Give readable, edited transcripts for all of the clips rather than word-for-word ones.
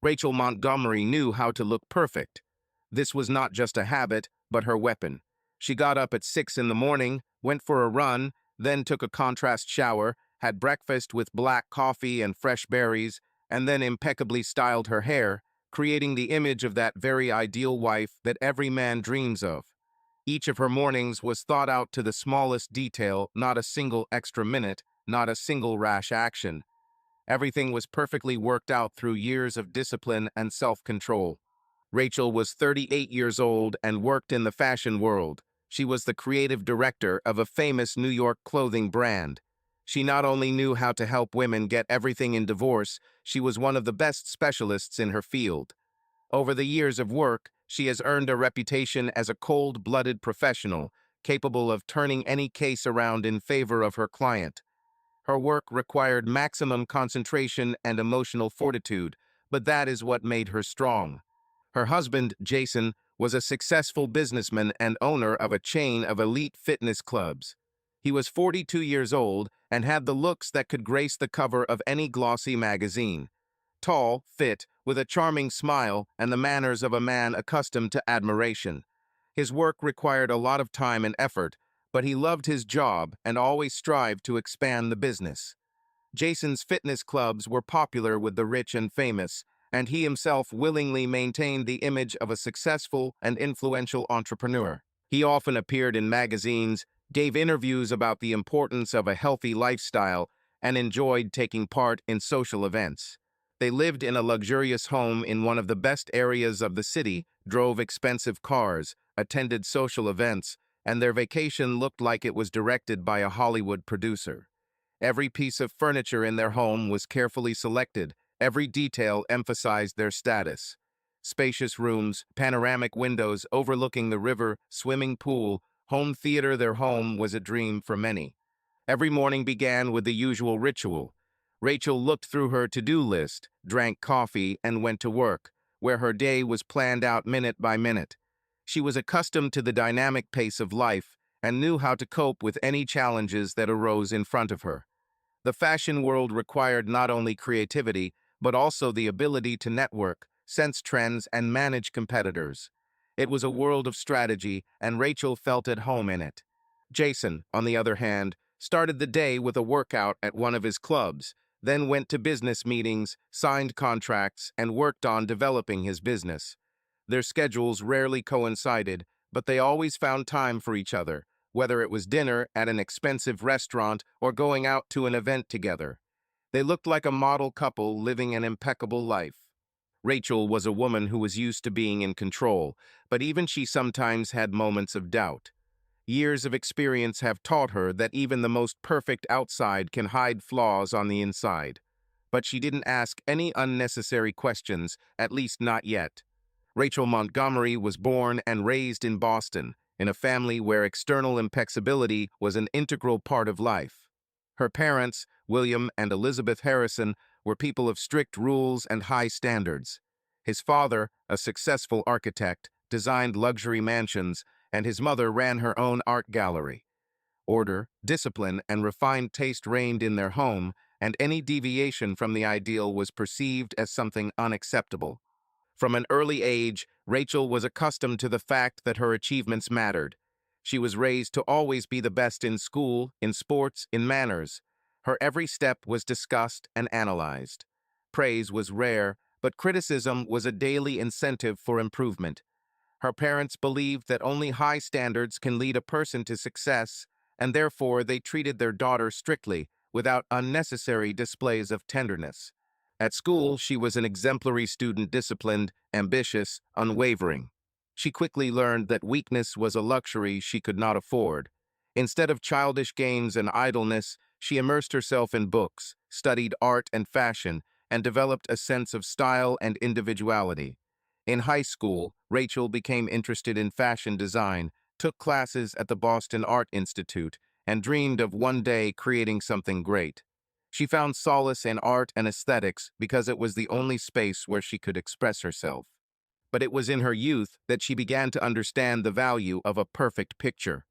Rachel Montgomery knew how to look perfect. This was not just a habit, but her weapon. She got up at 6 in the morning, went for a run, then took a contrast shower, had breakfast with black coffee and fresh berries, and then impeccably styled her hair, creating the image of that very ideal wife that every man dreams of. Each of her mornings was thought out to the smallest detail, not a single extra minute, not a single rash action. Everything was perfectly worked out through years of discipline and self-control. Rachel was 38 years old and worked in the fashion world. She was the creative director of a famous New York clothing brand. She not only knew how to help women get everything in divorce, she was one of the best specialists in her field. Over the years of work, she has earned a reputation as a cold-blooded professional, capable of turning any case around in favor of her client. Her work required maximum concentration and emotional fortitude, but that is what made her strong. Her husband, Jason, was a successful businessman and owner of a chain of elite fitness clubs. He was 42 years old and had the looks that could grace the cover of any glossy magazine. Tall, fit, with a charming smile and the manners of a man accustomed to admiration. His work required a lot of time and effort, but he loved his job and always strived to expand the business. Jason's fitness clubs were popular with the rich and famous, and he himself willingly maintained the image of a successful and influential entrepreneur. He often appeared in magazines, gave interviews about the importance of a healthy lifestyle, and enjoyed taking part in social events. They lived in a luxurious home in one of the best areas of the city, drove expensive cars, attended social events, and their vacation looked like it was directed by a Hollywood producer. Every piece of furniture in their home was carefully selected. Every detail emphasized their status. Spacious rooms, panoramic windows overlooking the river, swimming pool, home theater. Their home was a dream for many. Every morning began with the usual ritual. Rachel looked through her to-do list, drank coffee, and went to work, where her day was planned out minute by minute. She was accustomed to the dynamic pace of life and knew how to cope with any challenges that arose in front of her. The fashion world required not only creativity, but also the ability to network, sense trends, and manage competitors. It was a world of strategy, and Rachel felt at home in it. Jason, on the other hand, started the day with a workout at one of his clubs, then went to business meetings, signed contracts, and worked on developing his business. Their schedules rarely coincided, but they always found time for each other, whether it was dinner at an expensive restaurant or going out to an event together. They looked like a model couple living an impeccable life. Rachel was a woman who was used to being in control, but even she sometimes had moments of doubt. Years of experience have taught her that even the most perfect outside can hide flaws on the inside. But she didn't ask any unnecessary questions, at least not yet. Rachel Montgomery was born and raised in Boston, in a family where external impeccability was an integral part of life. Her parents, William and Elizabeth Harrison, were people of strict rules and high standards. His father, a successful architect, designed luxury mansions, and his mother ran her own art gallery. Order, discipline, and refined taste reigned in their home, and any deviation from the ideal was perceived as something unacceptable. From an early age, Rachel was accustomed to the fact that her achievements mattered. She was raised to always be the best in school, in sports, in manners. Her every step was discussed and analyzed. Praise was rare, but criticism was a daily incentive for improvement. Her parents believed that only high standards can lead a person to success, and therefore they treated their daughter strictly, without unnecessary displays of tenderness. At school, she was an exemplary student, disciplined, ambitious, unwavering. She quickly learned that weakness was a luxury she could not afford. Instead of childish games and idleness, she immersed herself in books, studied art and fashion, and developed a sense of style and individuality. In high school, Rachel became interested in fashion design, took classes at the Boston Art Institute, and dreamed of one day creating something great. She found solace in art and aesthetics because it was the only space where she could express herself. But it was in her youth that she began to understand the value of a perfect picture.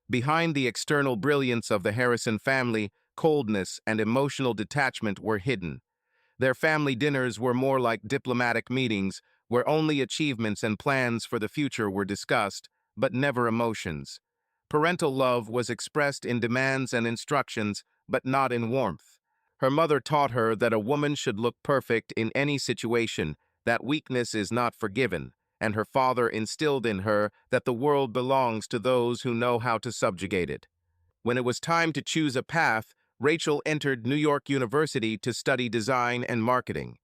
Behind the external brilliance of the Harrison family, coldness and emotional detachment were hidden. Their family dinners were more like diplomatic meetings where only achievements and plans for the future were discussed, but never emotions. Parental love was expressed in demands and instructions, but not in warmth. Her mother taught her that a woman should look perfect in any situation, that weakness is not forgiven, and her father instilled in her that the world belongs to those who know how to subjugate it. When it was time to choose a path, Rachel entered New York University to study design and marketing.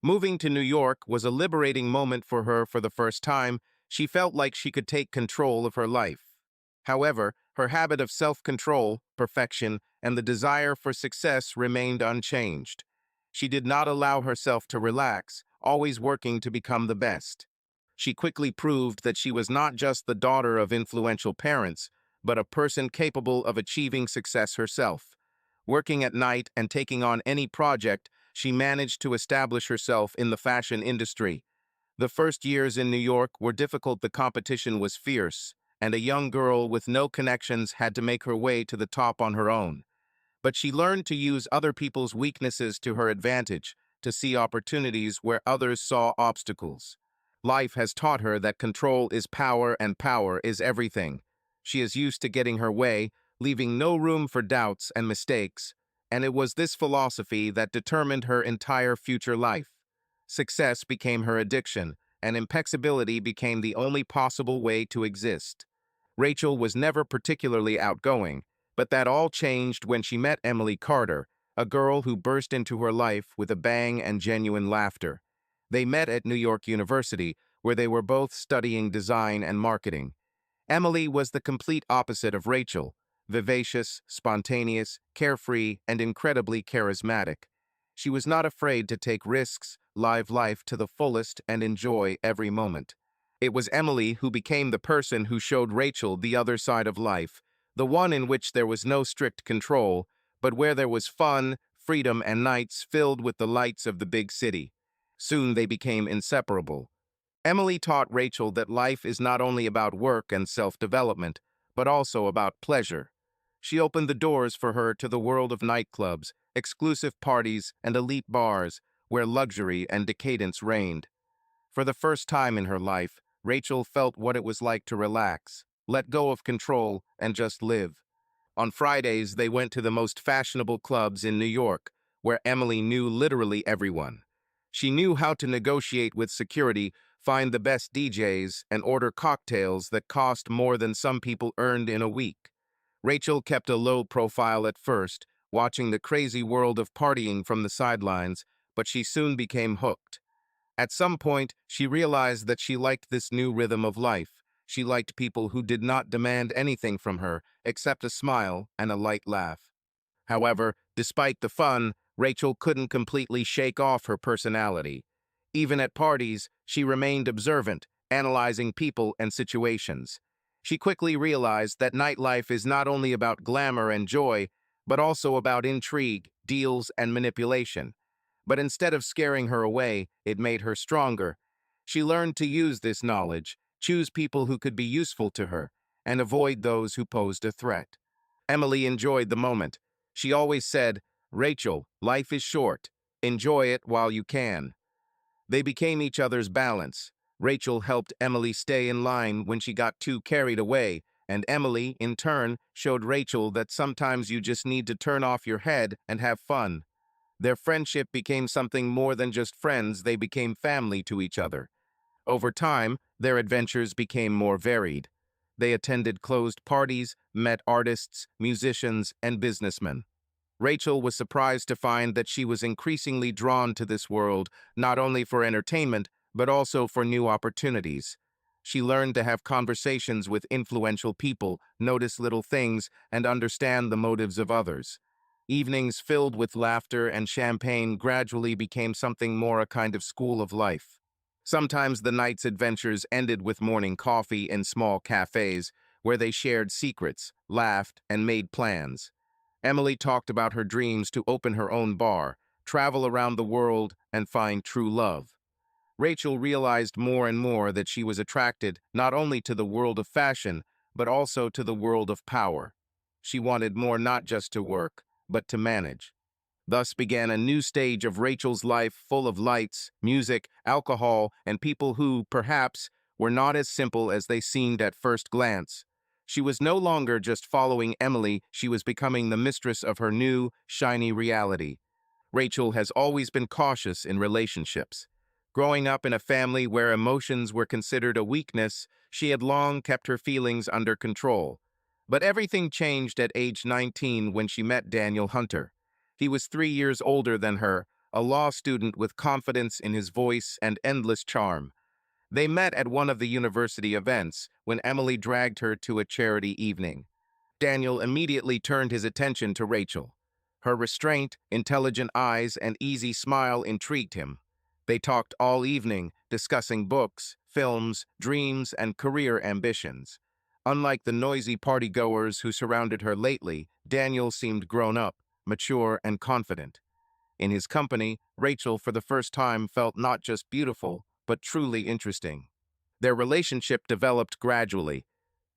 Moving to New York was a liberating moment for her for the first time. She felt like she could take control of her life. However, her habit of self-control, perfection, and the desire for success remained unchanged. She did not allow herself to relax, always working to become the best. She quickly proved that she was not just the daughter of influential parents, but a person capable of achieving success herself. Working at night and taking on any project, she managed to establish herself in the fashion industry. The first years in New York were difficult. The competition was fierce, and a young girl with no connections had to make her way to the top on her own. But she learned to use other people's weaknesses to her advantage, to see opportunities where others saw obstacles. Life has taught her that control is power and power is everything. She is used to getting her way, leaving no room for doubts and mistakes, and it was this philosophy that determined her entire future life. Success became her addiction, and impeccability became the only possible way to exist. Rachel was never particularly outgoing, but that all changed when she met Emily Carter, a girl who burst into her life with a bang and genuine laughter. They met at New York University, where they were both studying design and marketing. Emily was the complete opposite of Rachel, vivacious, spontaneous, carefree, and incredibly charismatic. She was not afraid to take risks, live life to the fullest, and enjoy every moment. It was Emily who became the person who showed Rachel the other side of life, the one in which there was no strict control, but where there was fun, freedom, and nights filled with the lights of the big city. Soon they became inseparable. Emily taught Rachel that life is not only about work and self-development, but also about pleasure. She opened the doors for her to the world of nightclubs, exclusive parties, and elite bars, where luxury and decadence reigned. For the first time in her life, Rachel felt what it was like to relax, let go of control, and just live. On Fridays, they went to the most fashionable clubs in New York, where Emily knew literally everyone. She knew how to negotiate with security, find the best DJs, and order cocktails that cost more than some people earned in a week. Rachel kept a low profile at first, watching the crazy world of partying from the sidelines, but she soon became hooked. At some point, she realized that she liked this new rhythm of life. She liked people who did not demand anything from her, except a smile and a light laugh. However, despite the fun, Rachel couldn't completely shake off her personality. Even at parties, she remained observant, analyzing people and situations. She quickly realized that nightlife is not only about glamour and joy, but also about intrigue, deals, and manipulation. But instead of scaring her away, it made her stronger. She learned to use this knowledge, choose people who could be useful to her, and avoid those who posed a threat. Emily enjoyed the moment. She always said, "Rachel, life is short. Enjoy it while you can." They became each other's balance. Rachel helped Emily stay in line when she got too carried away, and Emily, in turn, showed Rachel that sometimes you just need to turn off your head and have fun. Their friendship became something more than just friends. They became family to each other. Over time, their adventures became more varied. They attended closed parties, met artists, musicians, and businessmen. Rachel was surprised to find that she was increasingly drawn to this world, not only for entertainment, but also for new opportunities. She learned to have conversations with influential people, notice little things, and understand the motives of others. Evenings filled with laughter and champagne gradually became something more a kind of school of life. Sometimes the night's adventures ended with morning coffee in small cafes, where they shared secrets, laughed, and made plans. Emily talked about her dreams to open her own bar, travel around the world, and find true love. Rachel realized more and more that she was attracted not only to the world of fashion, but also to the world of power. She wanted more, not just to work, but to manage. Thus began a new stage of Rachel's life full of lights, music, alcohol, and people who, perhaps, were not as simple as they seemed at first glance. She was no longer just following Emily, she was becoming the mistress of her new, shiny reality. Rachel has always been cautious in relationships. Growing up in a family where emotions were considered a weakness, she had long kept her feelings under control. But everything changed at age 19 when she met Daniel Hunter. He was 3 years older than her, a law student with confidence in his voice and endless charm. They met at one of the university events when Emily dragged her to a charity evening. Daniel immediately turned his attention to Rachel. Her restraint, intelligent eyes, and easy smile intrigued him. They talked all evening, discussing books, films, dreams, and career ambitions. Unlike the noisy partygoers who surrounded her lately, Daniel seemed grown up, mature, and confident. In his company, Rachel for the first time felt not just beautiful, but truly interesting. Their relationship developed gradually.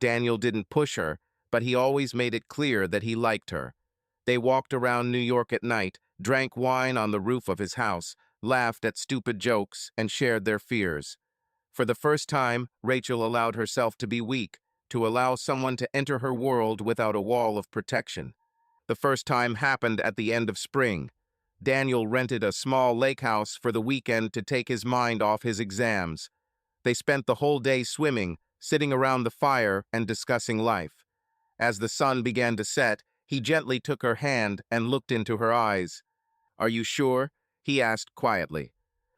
Daniel didn't push her, but he always made it clear that he liked her. They walked around New York at night, drank wine on the roof of his house, laughed at stupid jokes, and shared their fears. For the first time, Rachel allowed herself to be weak, to allow someone to enter her world without a wall of protection. The first time happened at the end of spring. Daniel rented a small lake house for the weekend to take his mind off his exams. They spent the whole day swimming, sitting around the fire, and discussing life. As the sun began to set, he gently took her hand and looked into her eyes. "Are you sure?" he asked quietly.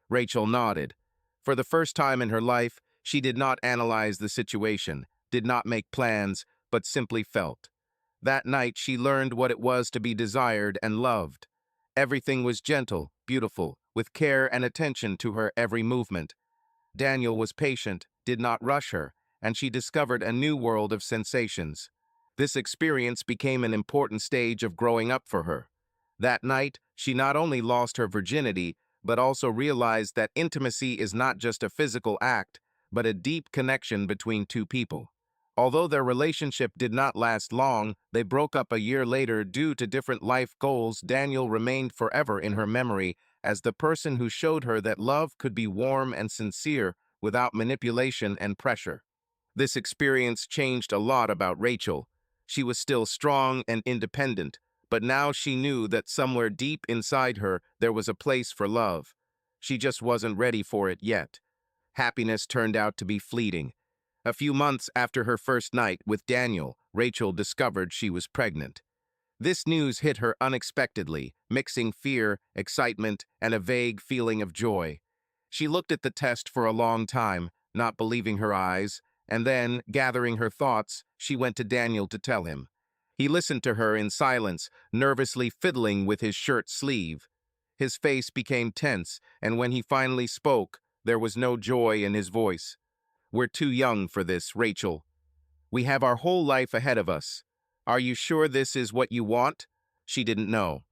Rachel nodded. For the first time in her life, she did not analyze the situation, did not make plans, but simply felt. That night, she learned what it was to be desired and loved. Everything was gentle, beautiful, with care and attention to her every movement. Daniel was patient, did not rush her, and she discovered a new world of sensations. This experience became an important stage of growing up for her. That night, she not only lost her virginity, but also realized that intimacy is not just a physical act, but a deep connection between two people. Although their relationship did not last long, they broke up a year later due to different life goals. Daniel remained forever in her memory as the person who showed her that love could be warm and sincere without manipulation and pressure. This experience changed a lot about Rachel. She was still strong and independent, but now she knew that somewhere deep inside her there was a place for love. She just wasn't ready for it yet. Happiness turned out to be fleeting. A few months after her first night with Daniel, Rachel discovered she was pregnant. This news hit her unexpectedly, mixing fear, excitement, and a vague feeling of joy. She looked at the test for a long time, not believing her eyes, and then, gathering her thoughts, she went to Daniel to tell him. He listened to her in silence, nervously fiddling with his shirt sleeve. His face became tense, and when he finally spoke, there was no joy in his voice. "We're too young for this, Rachel. We have our whole life ahead of us. Are you sure this is what you want?" She didn't know.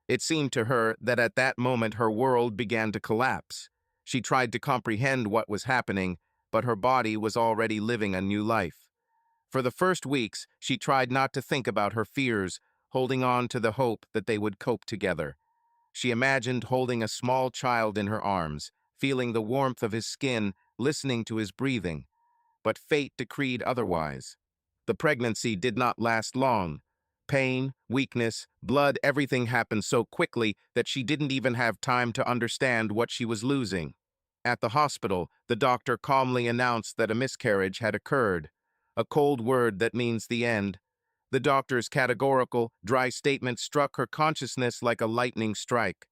It seemed to her that at that moment her world began to collapse. She tried to comprehend what was happening, but her body was already living a new life. For the first weeks, she tried not to think about her fears, holding on to the hope that they would cope together. She imagined holding a small child in her arms, feeling the warmth of his skin, listening to his breathing. But fate decreed otherwise. The pregnancy did not last long. Pain, weakness, blood, everything happened so quickly that she didn't even have time to understand what she was losing. At the hospital, the doctor calmly announced that a miscarriage had occurred, a cold word that means the end. The doctor's categorical, dry statement struck her consciousness like a lightning strike.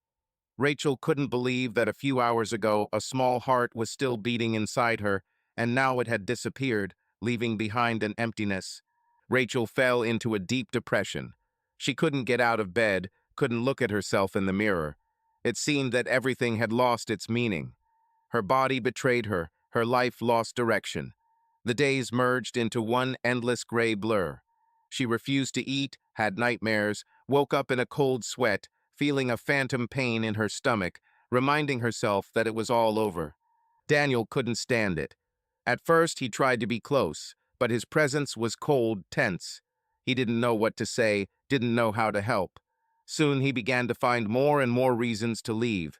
Rachel couldn't believe that a few hours ago a small heart was still beating inside her, and now it had disappeared, leaving behind an emptiness. Rachel fell into a deep depression. She couldn't get out of bed, couldn't look at herself in the mirror. It seemed that everything had lost its meaning. Her body betrayed her, her life lost direction. The days merged into one endless gray blur. She refused to eat, had nightmares, woke up in a cold sweat, feeling a phantom pain in her stomach, reminding herself that it was all over. Daniel couldn't stand it. At first, he tried to be close, but his presence was cold, tense. He didn't know what to say, didn't know how to help. Soon he began to find more and more reasons to leave.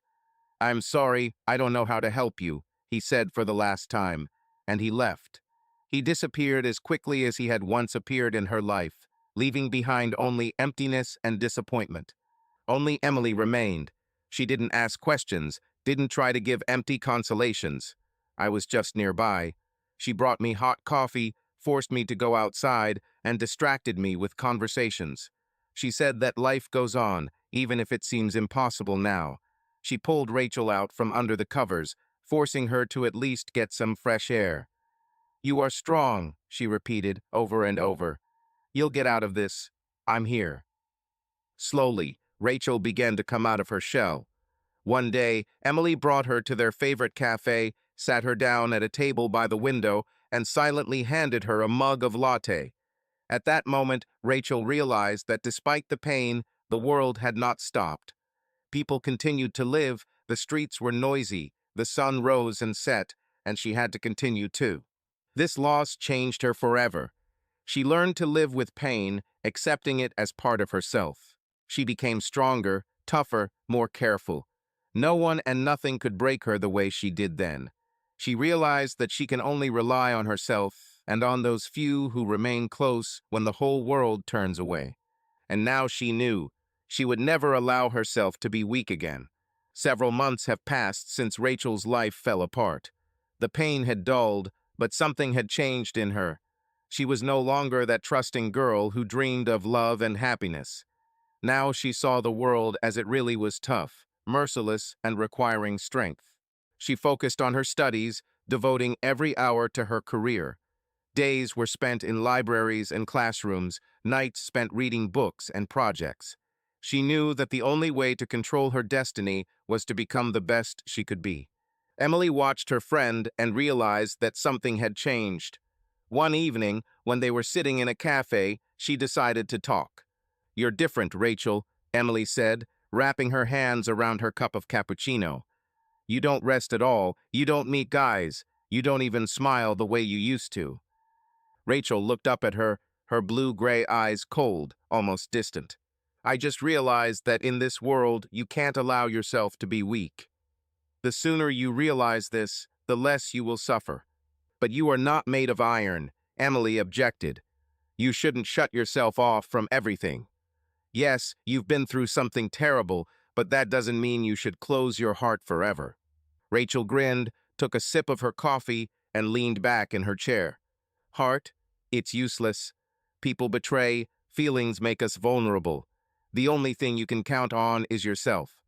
"I'm sorry, I don't know how to help you," he said for the last time, and he left. He disappeared as quickly as he had once appeared in her life, leaving behind only emptiness and disappointment. Only Emily remained. She didn't ask questions, didn't try to give empty consolations. I was just nearby. She brought me hot coffee, forced me to go outside, and distracted me with conversations. She said that life goes on, even if it seems impossible now. She pulled Rachel out from under the covers, forcing her to at least get some fresh air. "You are strong," she repeated over and over. "You'll get out of this. I'm here." Slowly, Rachel began to come out of her shell. One day, Emily brought her to their favorite cafe, sat her down at a table by the window, and silently handed her a mug of latte. At that moment, Rachel realized that despite the pain, the world had not stopped. People continued to live, the streets were noisy, the sun rose and set, and she had to continue too. This loss changed her forever. She learned to live with pain, accepting it as part of herself. She became stronger, tougher, more careful. No one and nothing could break her the way she did then. She realized that she can only rely on herself and on those few who remain close when the whole world turns away. And now she knew she would never allow herself to be weak again. Several months have passed since Rachel's life fell apart. The pain had dulled, but something had changed in her. She was no longer that trusting girl who dreamed of love and happiness. Now she saw the world as it really was: tough, merciless, and requiring strength. She focused on her studies, devoting every hour to her career. Days were spent in libraries and classrooms, nights spent reading books and projects. She knew that the only way to control her destiny was to become the best she could be. Emily watched her friend and realized that something had changed. One evening, when they were sitting in a cafe, she decided to talk. "You're different, Rachel," Emily said, wrapping her hands around her cup of cappuccino. "You don't rest at all, you don't meet guys, you don't even smile the way you used to." Rachel looked up at her, her blue-gray eyes cold, almost distant. "I just realized that in this world you can't allow yourself to be weak. The sooner you realize this, the less you will suffer." "But you are not made of iron," Emily objected. "You shouldn't shut yourself off from everything. Yes, you've been through something terrible, but that doesn't mean you should close your heart forever." Rachel grinned, took a sip of her coffee, and leaned back in her chair. "Heart? It's useless. People betray, feelings make us vulnerable. The only thing you can count on is yourself."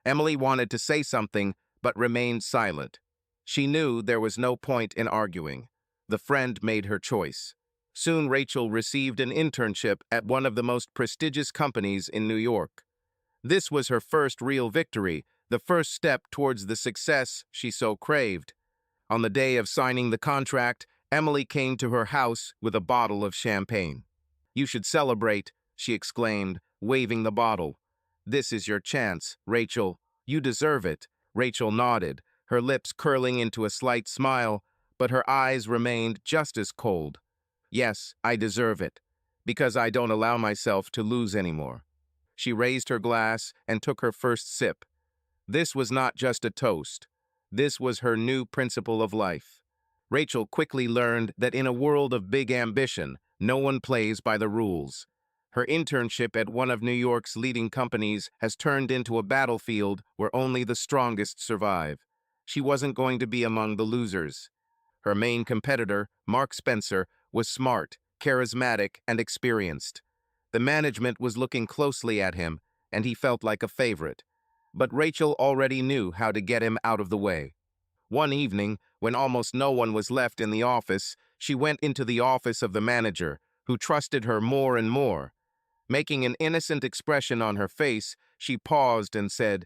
Emily wanted to say something, but remained silent. She knew there was no point in arguing. The friend made her choice. Soon Rachel received an internship at one of the most prestigious companies in New York. This was her first real victory, the first step towards the success she so craved. On the day of signing the contract, Emily came to her house with a bottle of champagne. "You should celebrate," she exclaimed, waving the bottle. "This is your chance, Rachel. You deserve it." Rachel nodded, her lips curling into a slight smile, but her eyes remained just as cold. "Yes, I deserve it, because I don't allow myself to lose anymore." She raised her glass and took her first sip. This was not just a toast. This was her new principle of life. Rachel quickly learned that in a world of big ambition, no one plays by the rules. Her internship at one of New York's leading companies has turned into a battlefield where only the strongest survive. She wasn't going to be among the losers. Her main competitor, Mark Spencer, was smart, charismatic, and experienced. The management was looking closely at him, and he felt like a favorite. But Rachel already knew how to get him out of the way. One evening, when almost no one was left in the office, she went into the office of the manager, who trusted her more and more. Making an innocent expression on her face, she paused and said,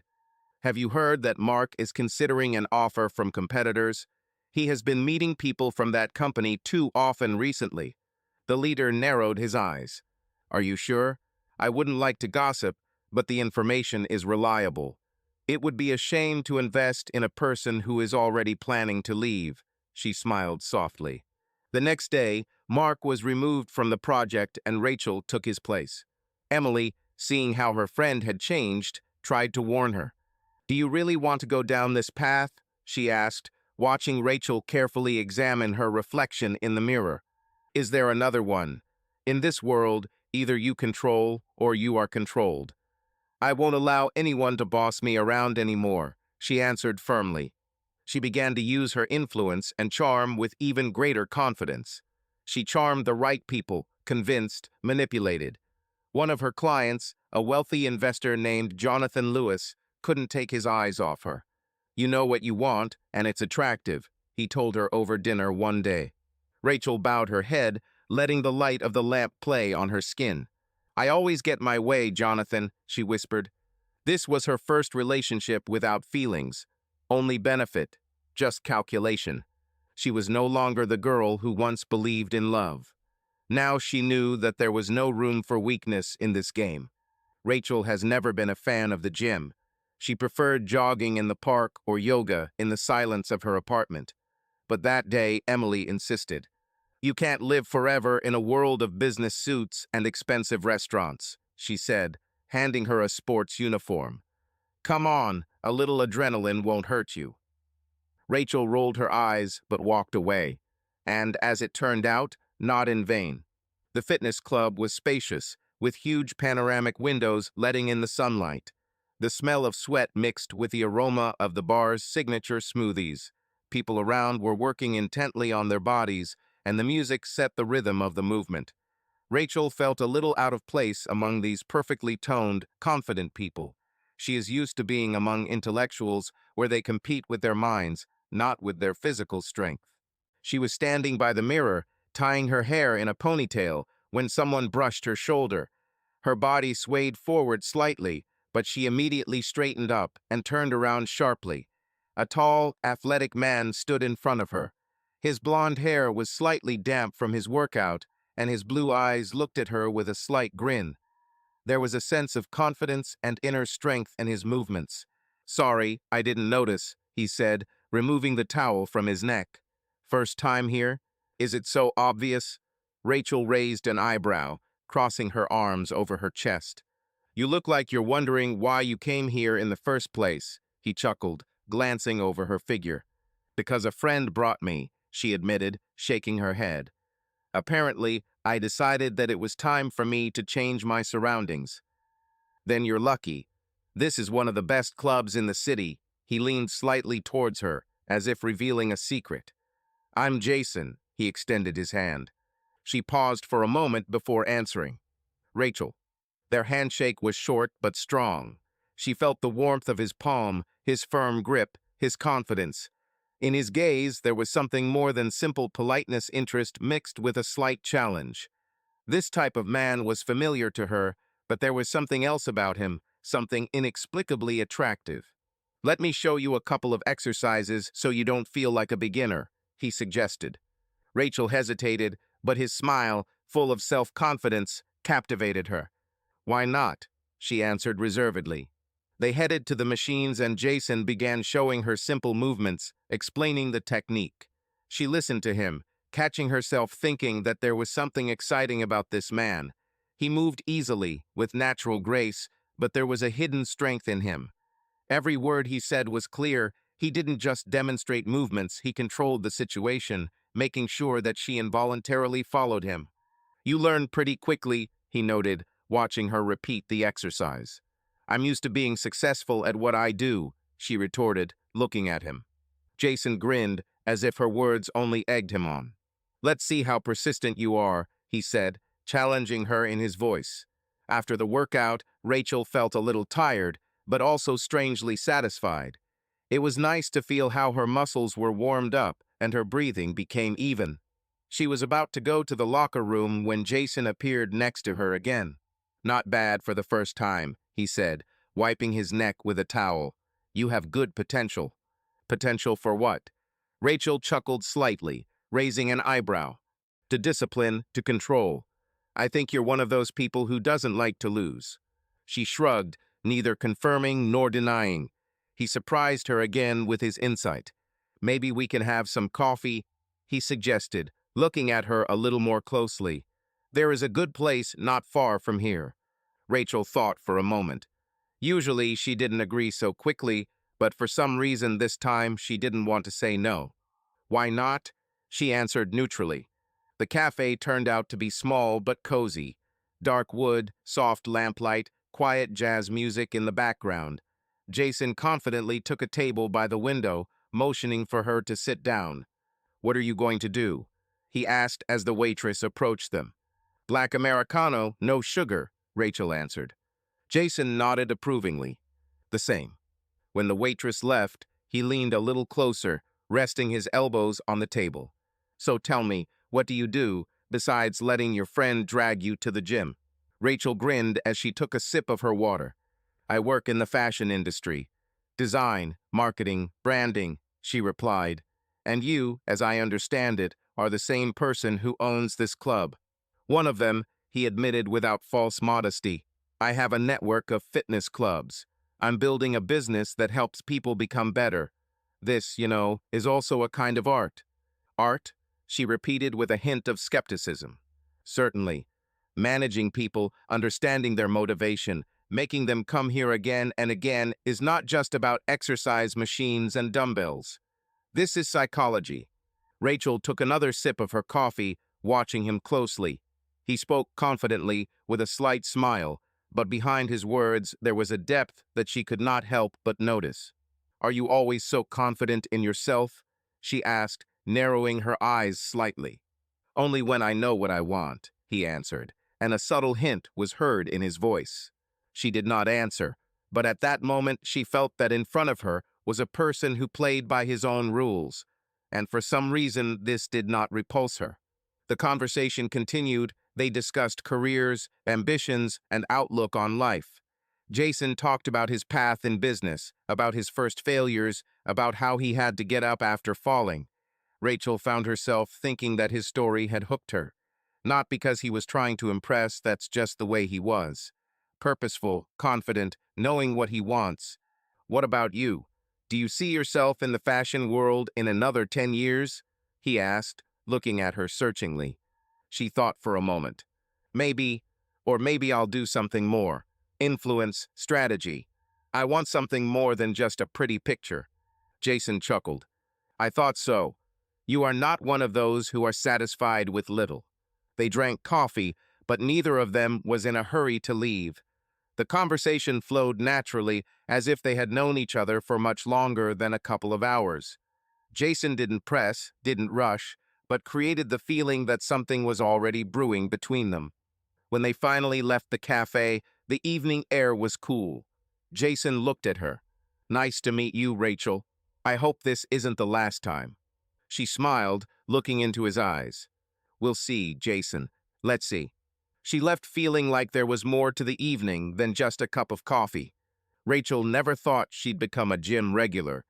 "Have you heard that Mark is considering an offer from competitors? He has been meeting people from that company too often recently." The leader narrowed his eyes. "Are you sure? I wouldn't like to gossip, but the information is reliable. It would be a shame to invest in a person who is already planning to leave." She smiled softly. The next day, Mark was removed from the project and Rachel took his place. Emily, seeing how her friend had changed, tried to warn her. "Do you really want to go down this path?" she asked, watching Rachel carefully examine her reflection in the mirror. "Is there another one? In this world, either you control or you are controlled." "I won't allow anyone to boss me around anymore," she answered firmly. She began to use her influence and charm with even greater confidence. She charmed the right people, convinced, manipulated. One of her clients, a wealthy investor named Jonathan Lewis, couldn't take his eyes off her. "You know what you want, and it's attractive," he told her over dinner one day. Rachel bowed her head, letting the light of the lamp play on her skin. "I always get my way, Jonathan," she whispered. This was her first relationship without feelings. Only benefit, just calculation. She was no longer the girl who once believed in love. Now she knew that there was no room for weakness in this game. Rachel has never been a fan of the gym. She preferred jogging in the park or yoga in the silence of her apartment. But that day, Emily insisted. "You can't live forever in a world of business suits and expensive restaurants," she said, handing her a sports uniform. "Come on, a little adrenaline won't hurt you." Rachel rolled her eyes but walked away, and as it turned out, not in vain. The fitness club was spacious, with huge panoramic windows letting in the sunlight. The smell of sweat mixed with the aroma of the bar's signature smoothies. People around were working intently on their bodies, and the music set the rhythm of the movement. Rachel felt a little out of place among these perfectly toned, confident people. She is used to being among intellectuals where they compete with their minds, not with their physical strength. She was standing by the mirror, tying her hair in a ponytail, when someone brushed her shoulder. Her body swayed forward slightly, but she immediately straightened up and turned around sharply. A tall, athletic man stood in front of her. His blonde hair was slightly damp from his workout, and his blue eyes looked at her with a slight grin. There was a sense of confidence and inner strength in his movements. "Sorry, I didn't notice," he said, removing the towel from his neck. "First time here? Is it so obvious?" Rachel raised an eyebrow, crossing her arms over her chest. "You look like you're wondering why you came here in the first place," he chuckled, glancing over her figure. "Because a friend brought me," she admitted, shaking her head. "Apparently, I decided that it was time for me to change my surroundings." "Then you're lucky. This is one of the best clubs in the city." He leaned slightly towards her, as if revealing a secret. "I'm Jason," he extended his hand. She paused for a moment before answering. "Rachel." Their handshake was short but strong. She felt the warmth of his palm, his firm grip, his confidence. In his gaze, there was something more than simple politeness interest mixed with a slight challenge. This type of man was familiar to her, but there was something else about him, something inexplicably attractive. "Let me show you a couple of exercises so you don't feel like a beginner," he suggested. Rachel hesitated, but his smile, full of self-confidence, captivated her. "Why not?" she answered reservedly. They headed to the machines and Jason began showing her simple movements, explaining the technique. She listened to him, catching herself thinking that there was something exciting about this man. He moved easily, with natural grace, but there was a hidden strength in him. Every word he said was clear. He didn't just demonstrate movements, he controlled the situation, making sure that she involuntarily followed him. "You learn pretty quickly," he noted, watching her repeat the exercise. "I'm used to being successful at what I do," she retorted, looking at him. Jason grinned, as if her words only egged him on. "Let's see how persistent you are," he said, challenging her in his voice. After the workout, Rachel felt a little tired, but also strangely satisfied. It was nice to feel how her muscles were warmed up and her breathing became even. She was about to go to the locker room when Jason appeared next to her again. "Not bad for the first time," he said, wiping his neck with a towel. "You have good potential." "Potential for what?" Rachel chuckled slightly, raising an eyebrow. "To discipline, to control. I think you're one of those people who doesn't like to lose." She shrugged, neither confirming nor denying. He surprised her again with his insight. "Maybe we can have some coffee," he suggested, looking at her a little more closely. "There is a good place not far from here." Rachel thought for a moment. Usually she didn't agree so quickly, but for some reason this time she didn't want to say no. Why not? She answered neutrally. The cafe turned out to be small but cozy. Dark wood, soft lamplight, quiet jazz music in the background. Jason confidently took a table by the window, motioning for her to sit down. "What are you going to do?" he asked as the waitress approached them. "Black Americano, no sugar," Rachel answered. Jason nodded approvingly. "The same." When the waitress left, he leaned a little closer, resting his elbows on the table. "So tell me, what do you do, besides letting your friend drag you to the gym?" Rachel grinned as she took a sip of her water. "I work in the fashion industry. Design, marketing, branding," she replied. "And you, as I understand it, are the same person who owns this club." "One of them," he admitted without false modesty. "I have a network of fitness clubs. I'm building a business that helps people become better. This, is also a kind of art." "Art?" she repeated with a hint of skepticism. "Certainly. Managing people, understanding their motivation, making them come here again and again is not just about exercise machines and dumbbells. This is psychology." Rachel took another sip of her coffee, watching him closely. He spoke confidently, with a slight smile, but behind his words there was a depth that she could not help but notice. "Are you always so confident in yourself?" she asked, narrowing her eyes slightly. "Only when I know what I want," he answered, and a subtle hint was heard in his voice. She did not answer, but at that moment she felt that in front of her was a person who played by his own rules, and for some reason this did not repulse her. The conversation continued. They discussed careers, ambitions, and outlook on life. Jason talked about his path in business, about his first failures, about how he had to get up after falling. Rachel found herself thinking that his story had hooked her. Not because he was trying to impress, that's just the way he was. Purposeful, confident, knowing what he wants. "What about you? Do you see yourself in the fashion world in another 10 years? He asked, looking at her searchingly. She thought for a moment. "Maybe, or maybe I'll do something more. Influence, strategy. I want something more than just a pretty picture." Jason chuckled. "I thought so. You are not one of those who are satisfied with little." They drank coffee, but neither of them was in a hurry to leave. The conversation flowed naturally, as if they had known each other for much longer than a couple of hours. Jason didn't press, didn't rush, but created the feeling that something was already brewing between them. When they finally left the cafe, the evening air was cool. Jason looked at her. "Nice to meet you, Rachel. I hope this isn't the last time." She smiled, looking into his eyes. "We'll see, Jason. Let's see." She left feeling like there was more to the evening than just a cup of coffee. Rachel never thought she'd become a gym regular.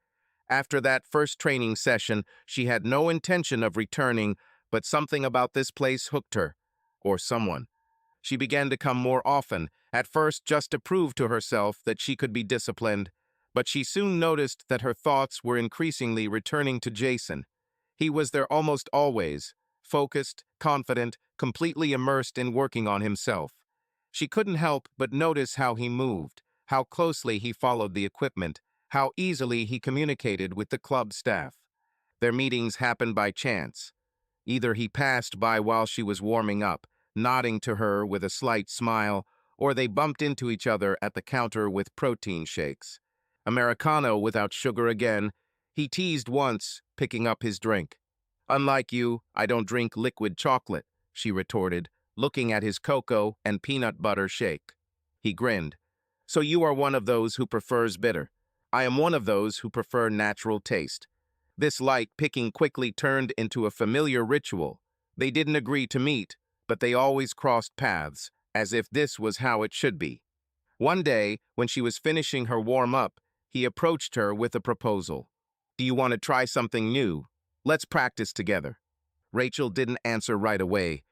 After that first training session, she had no intention of returning, but something about this place hooked her. Or someone. She began to come more often, at first just to prove to herself that she could be disciplined, but she soon noticed that her thoughts were increasingly returning to Jason. He was there almost always, focused, confident, completely immersed in working on himself. She couldn't help but notice how he moved, how closely he followed the equipment, how easily he communicated with the club staff. Their meetings happened by chance. Either he passed by while she was warming up, nodding to her with a slight smile, or they bumped into each other at the counter with protein shakes. "Americano without sugar again," he teased once, picking up his drink. "Unlike you, I don't drink liquid chocolate," she retorted, looking at his cocoa and peanut butter shake. He grinned. "So you are one of those who prefers bitter. I am one of those who prefer natural taste." This light picking quickly turned into a familiar ritual. They didn't agree to meet, but they always crossed paths, as if this was how it should be. One day, when she was finishing her warm-up, he approached her with a proposal. "Do you want to try something new? Let's practice together." Rachel didn't answer right away.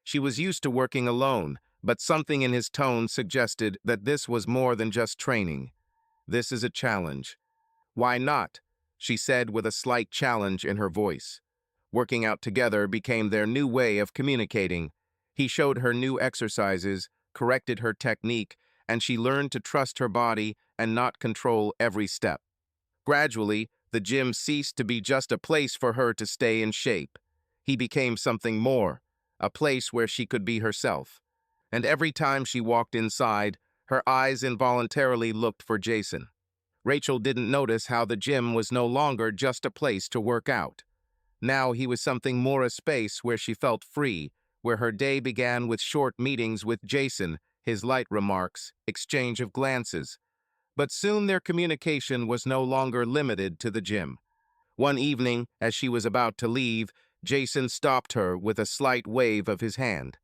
She was used to working alone, but something in his tone suggested that this was more than just training. "This is a challenge." "Why not?" she said with a slight challenge in her voice. Working out together became their new way of communicating. He showed her new exercises, corrected her technique, and she learned to trust her body and not control every step. Gradually, the gym ceased to be just a place for her to stay in shape. He became something more, a place where she could be herself. And every time she walked inside, her eyes involuntarily looked for Jason. Rachel didn't notice how the gym was no longer just a place to work out. Now he was something more, a space where she felt free, where her day began with short meetings with Jason, his light remarks, exchange of glances. But soon their communication was no longer limited to the gym. One evening, as she was about to leave, Jason stopped her with a slight wave of his hand.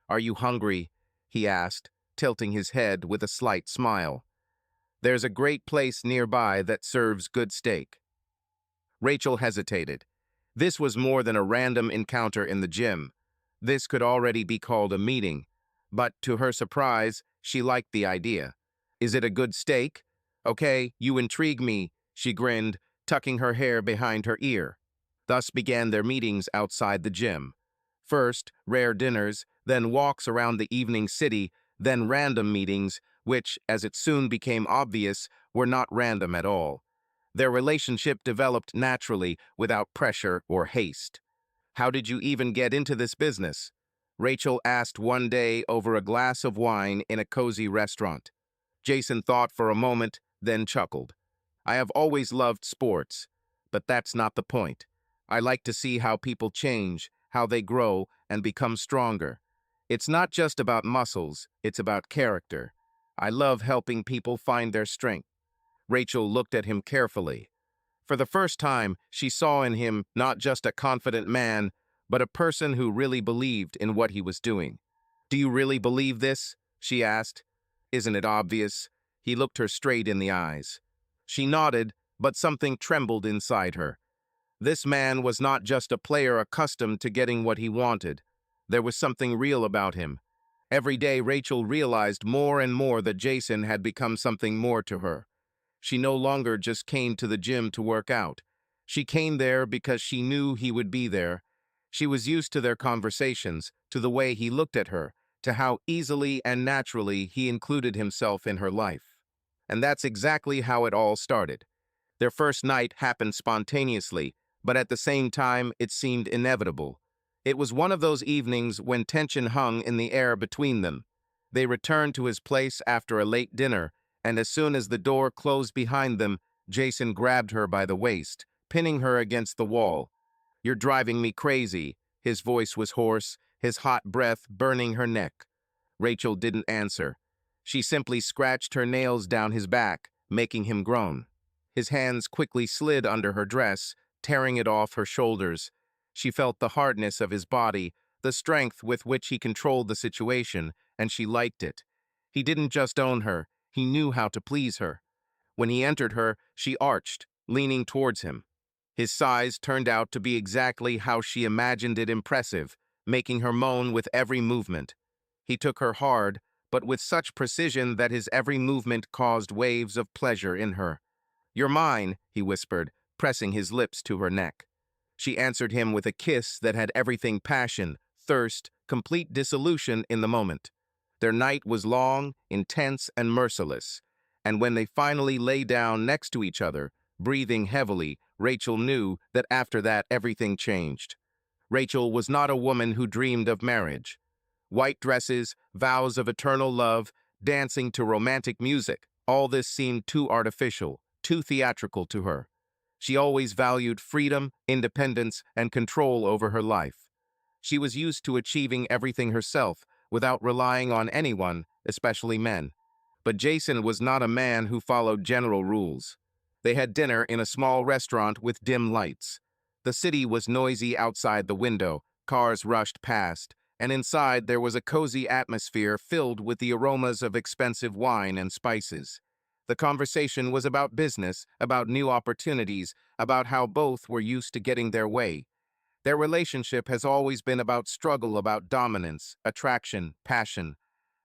"Are you hungry?" he asked, tilting his head with a slight smile. "There's a great place nearby that serves good steak." Rachel hesitated. This was more than a random encounter in the gym. This could already be called a meeting. But to her surprise, she liked the idea. "Is it a good steak?" "Okay, you intrigue me," she grinned, tucking her hair behind her ear. Thus began their meetings outside the gym. First, rare dinners, then walks around the evening city, then random meetings, which, as it soon became obvious, were not random at all. Their relationship developed naturally, without pressure or haste. "How did you even get into this business?" Rachel asked one day over a glass of wine in a cozy restaurant. Jason thought for a moment, then chuckled. "I have always loved sports, but that's not the point. I like to see how people change, how they grow and become stronger. It's not just about muscles, it's about character. I love helping people find their strength." Rachel looked at him carefully. For the first time, she saw in him not just a confident man, but a person who really believed in what he was doing. "Do you really believe this?" she asked. "Isn't it obvious?" He looked her straight in the eyes. She nodded, but something trembled inside her. This man was not just a player accustomed to getting what he wanted. There was something real about him. Every day, Rachel realized more and more that Jason had become something more to her. She no longer just came to the gym to work out. She came there because she knew he would be there. She was used to their conversations, to the way he looked at her, to how easily and naturally he included himself in her life. And that's exactly how it all started. Their first night happened spontaneously, but at the same time it seemed inevitable. It was one of those evenings when tension hung in the air between them. They returned to his place after a late dinner, and as soon as the door closed behind them, Jason grabbed her by the waist, pinning her against the wall. "You're driving me crazy." His voice was hoarse, his hot breath burning her neck. Rachel didn't answer. She simply scratched her nails down his back, making him groan. His hands quickly slid under her dress, tearing it off her shoulders. She felt the hardness of his body, the strength with which he controlled the situation, and she liked it. He didn't just own her, he knew how to please her. When he entered her, she arched, leaning towards him. His size turned out to be exactly how she imagined it, impressive, making her moan with every movement. He took her hard, but with such precision that his every movement caused waves of pleasure in her. "You're mine," he whispered, pressing his lips to her neck. She answered him with a kiss that had everything: passion, thirst, complete dissolution in the moment. Their night was long, intense, and merciless, and when they finally lay down next to each other, breathing heavily, Rachel knew that after that everything changed. Rachel was not a woman who dreamed of marriage. White dresses, vows of eternal love, dancing to romantic music, all this seemed too artificial, too theatrical to her. She always valued freedom, independence, and control over her life. She was used to achieving everything herself, without relying on anyone, especially men. But Jason was not a man who followed general rules. They had dinner in a small restaurant with dim lights. The city was noisy outside the window, cars rushed past, and inside there was a cozy atmosphere filled with the aromas of expensive wine and spices. The conversation was about business, about new opportunities, about how both were used to getting their way. Their relationship has always been about struggle, about dominance, attraction, passion.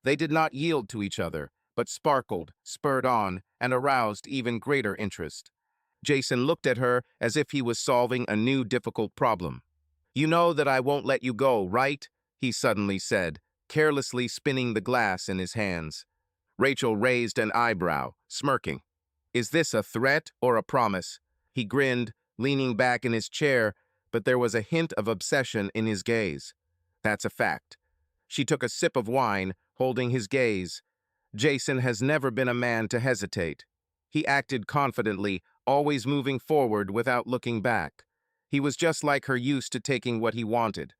They did not yield to each other, but sparkled, spurred on, and aroused even greater interest. Jason looked at her as if he was solving a new difficult problem. "You know that I won't let you go, right?" he suddenly said. carelessly spinning the glass in his hands. Rachel raised an eyebrow, smirking. Is this a threat or a promise? He grinned, leaning back in his chair, but there was a hint of obsession in his gaze. That's a fact. She took a sip of wine, holding his gaze. Jason has never been a man to hesitate. He acted confidently, always moving forward without looking back. He was just like her, used to taking what he wanted.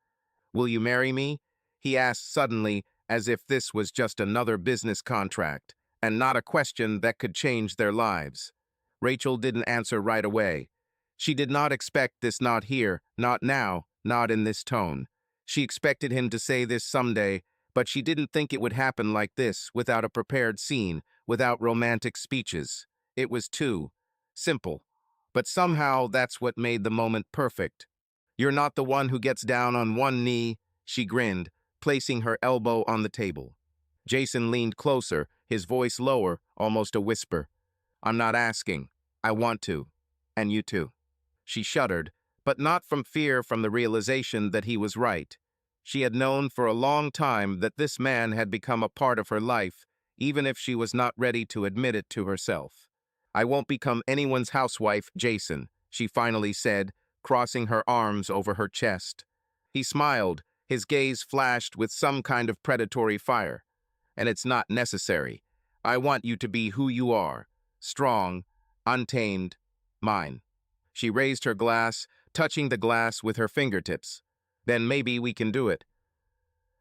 Will you marry me? He asked suddenly, as if this was just another business contract, and not a question that could change their lives. Rachel didn't answer right away. She did not expect this, not here, not now, not in this tone. She expected him to say this someday, but she didn't think it would happen like this, without a prepared scene, without romantic speeches. It was too simple. But somehow that's what made the moment perfect. You're not the one who gets down on one knee, she grinned, placing her elbow on the table. Jason leaned closer, his voice lower, almost a whisper. I'm not asking. I want to. And you too. She shuddered, but not from fear, from the realization that he was right. She had known for a long time that this man had become a part of her life, even if she was not ready to admit it to herself. I won't become anyone's housewife, Jason, she finally said, crossing her arms over her chest. He smiled, his gaze flashed with some kind of predatory fire. And it's not necessary. I want you to be who you are, strong, untamed, mine. She raised her glass, touching the glass with her fingertips. Then maybe we can do it.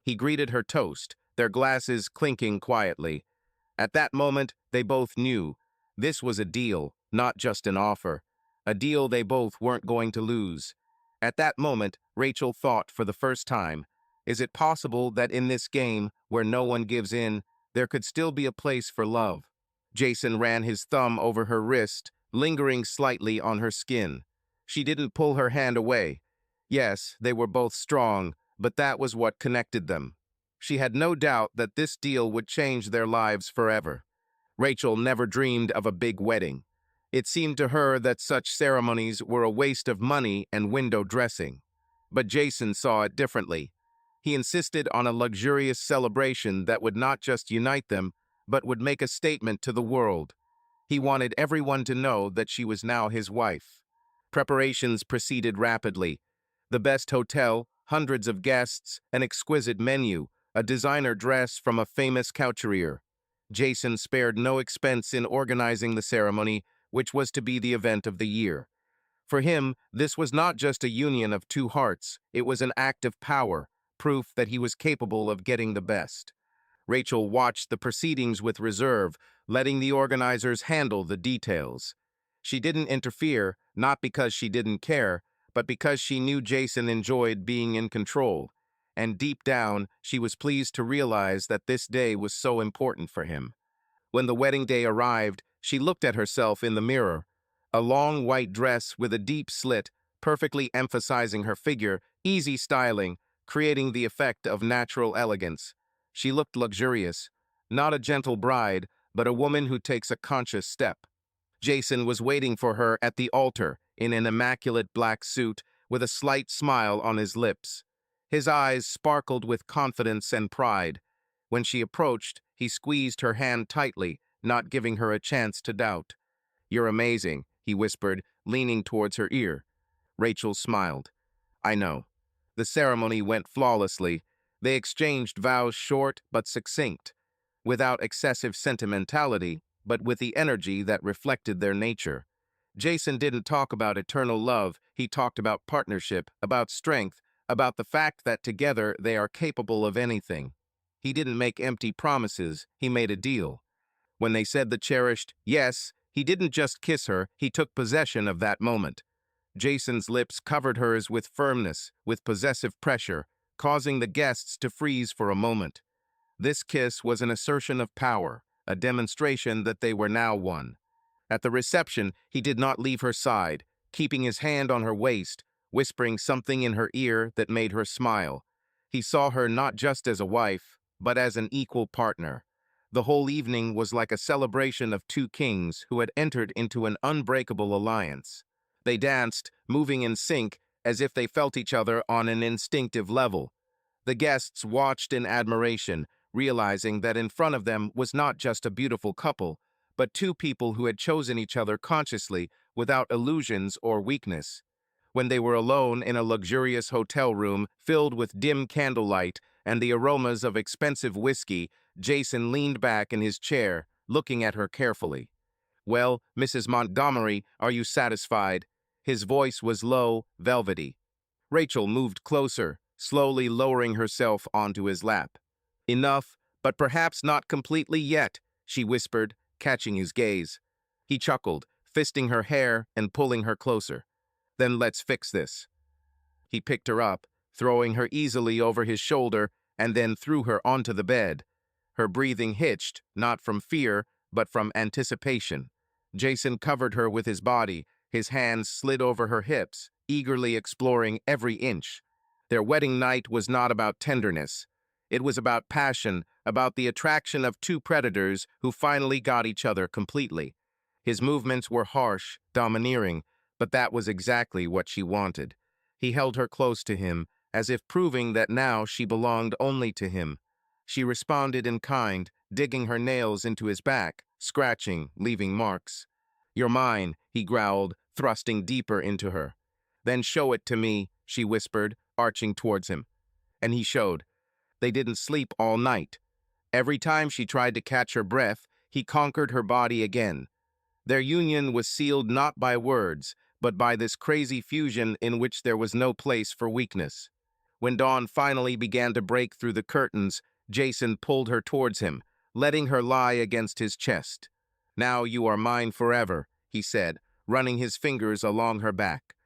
He greeted her toast, their glasses clinking quietly. At that moment, they both knew this was a deal, not just an offer. A deal they both weren't going to lose. At that moment, Rachel thought for the first time, is it possible that in this game, where no one gives in, there could still be a place for love? Jason ran his thumb over her wrist, lingering slightly on her skin. She didn't pull her hand away. Yes, they were both strong, but that was what connected them. She had no doubt that this deal would change their lives forever. Rachel never dreamed of a big wedding. It seemed to her that such ceremonies were a waste of money and window dressing. But Jason saw it differently. He insisted on a luxurious celebration that would not just unite them, but would make a statement to the world. He wanted everyone to know that she was now his wife. Preparations proceeded rapidly. The best hotel, hundreds of guests, an exquisite menu, a designer dress from a famous couturier. Jason spared no expense in organizing the ceremony, which was to be the event of the year. For him, this was not just a union of two hearts, it was an act of power, proof that he was capable of getting the best. Rachel watched the proceedings with reserve, letting the organizers handle the details. She didn't interfere, not because she didn't care, but because she knew Jason enjoyed being in control. And deep down, she was pleased to realize that this day was so important for him. When the wedding day arrived, she looked at herself in the mirror. A long white dress with a deep slit, perfectly emphasizing her figure, easy styling, creating the effect of natural elegance. She looked luxurious, not a gentle bride, but a woman who takes a conscious step. Jason was waiting for her at the altar, in an immaculate black suit, with a slight smile on his lips. His eyes sparkled with confidence and pride. When she approached, he squeezed her hand tightly, not giving her a chance to doubt. You're amazing, he whispered, leaning towards her ear. Rachel smiled. I know. The ceremony went flawlessly. They exchanged vows, short but succinct, without excessive sentimentality, but with the energy that reflected their nature. Jason didn't talk about eternal love, he talked about partnership, about strength, about the fact that together they are capable of anything. He didn't make empty promises, he made a deal. When they said the cherished yes, he didn't just kiss her, he took possession of that moment. Jason's lips covered hers with firmness, with possessive pressure, causing the guests to freeze for a moment. This kiss was an assertion of power, a demonstration that they were now one. At the reception, he did not leave her side, keeping his hand on her waist, whispering something in her ear that made her smile. He saw her not just as a wife, but as an equal partner. The whole evening was like a celebration of two kings who had entered into an unbreakable alliance. They danced, moving in sync, as if they felt each other on an instinctive level. The guests watched in admiration, realizing that in front of them was not just a beautiful couple, but two people who had chosen each other consciously without illusions or weakness. When they were alone in a luxurious hotel room filled with dim candlelight and the aromas of expensive whiskey, Jason leaned back in his chair, looking at her carefully. "Well, Mrs. Montgomery, are you satisfied?" His voice was low, velvety. Rachel moved closer, slowly lowering herself onto his lap. "Enough, but perhaps not completely yet," she whispered, catching his gaze. He chuckled, fisting her hair and pulling her closer. "Then let's fix this." He picked her up, throwing her easily over his shoulder, and then threw her onto the bed. Her breathing hitched, not from fear, but from anticipation. Jason covered her with his body, his hands slid over her hips, eagerly exploring every inch. Their wedding night was not about tenderness. It was about passion, about the attraction of two predators who finally got each other completely. His movements were harsh, domineering, but that was exactly what she wanted. He held her close to him, as if proving that now she belonged only to him. She responded in kind, digging her nails into his back, scratching, leaving marks. "You're mine," he growled, thrusting deeper into her. "Then show it to me," she whispered, arching towards him. And he showed. They didn't sleep all night. Every time she tried to catch her breath, he conquered her body again. Their union was sealed not by words, but by this crazy fusion in which there was no place for weakness. When dawn finally began to break through the curtains, Jason pulled her towards him, letting her lie against his chest. "Now you are mine forever," he said, running his fingers along her back.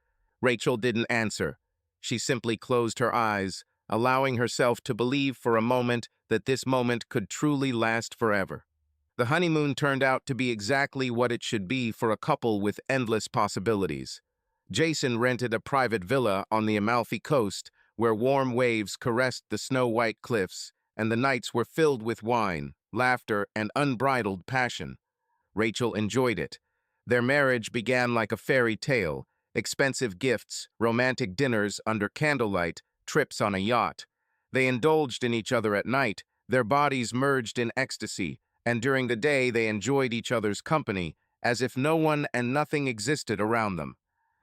Rachel didn't answer. She simply closed her eyes, allowing herself to believe for a moment that this moment could truly last forever. The honeymoon turned out to be exactly what it should be for a couple with endless possibilities. Jason rented a private villa on the Amalfi Coast, where warm waves caressed the snow-white cliffs, and the nights were filled with wine, laughter, and unbridled passion. Rachel enjoyed it. Their marriage began like a fairy tale: expensive gifts, romantic dinners under candlelight, trips on a yacht. They indulged in each other at night, their bodies merged in ecstasy, and during the day they enjoyed each other's company, as if no one and nothing existed around them.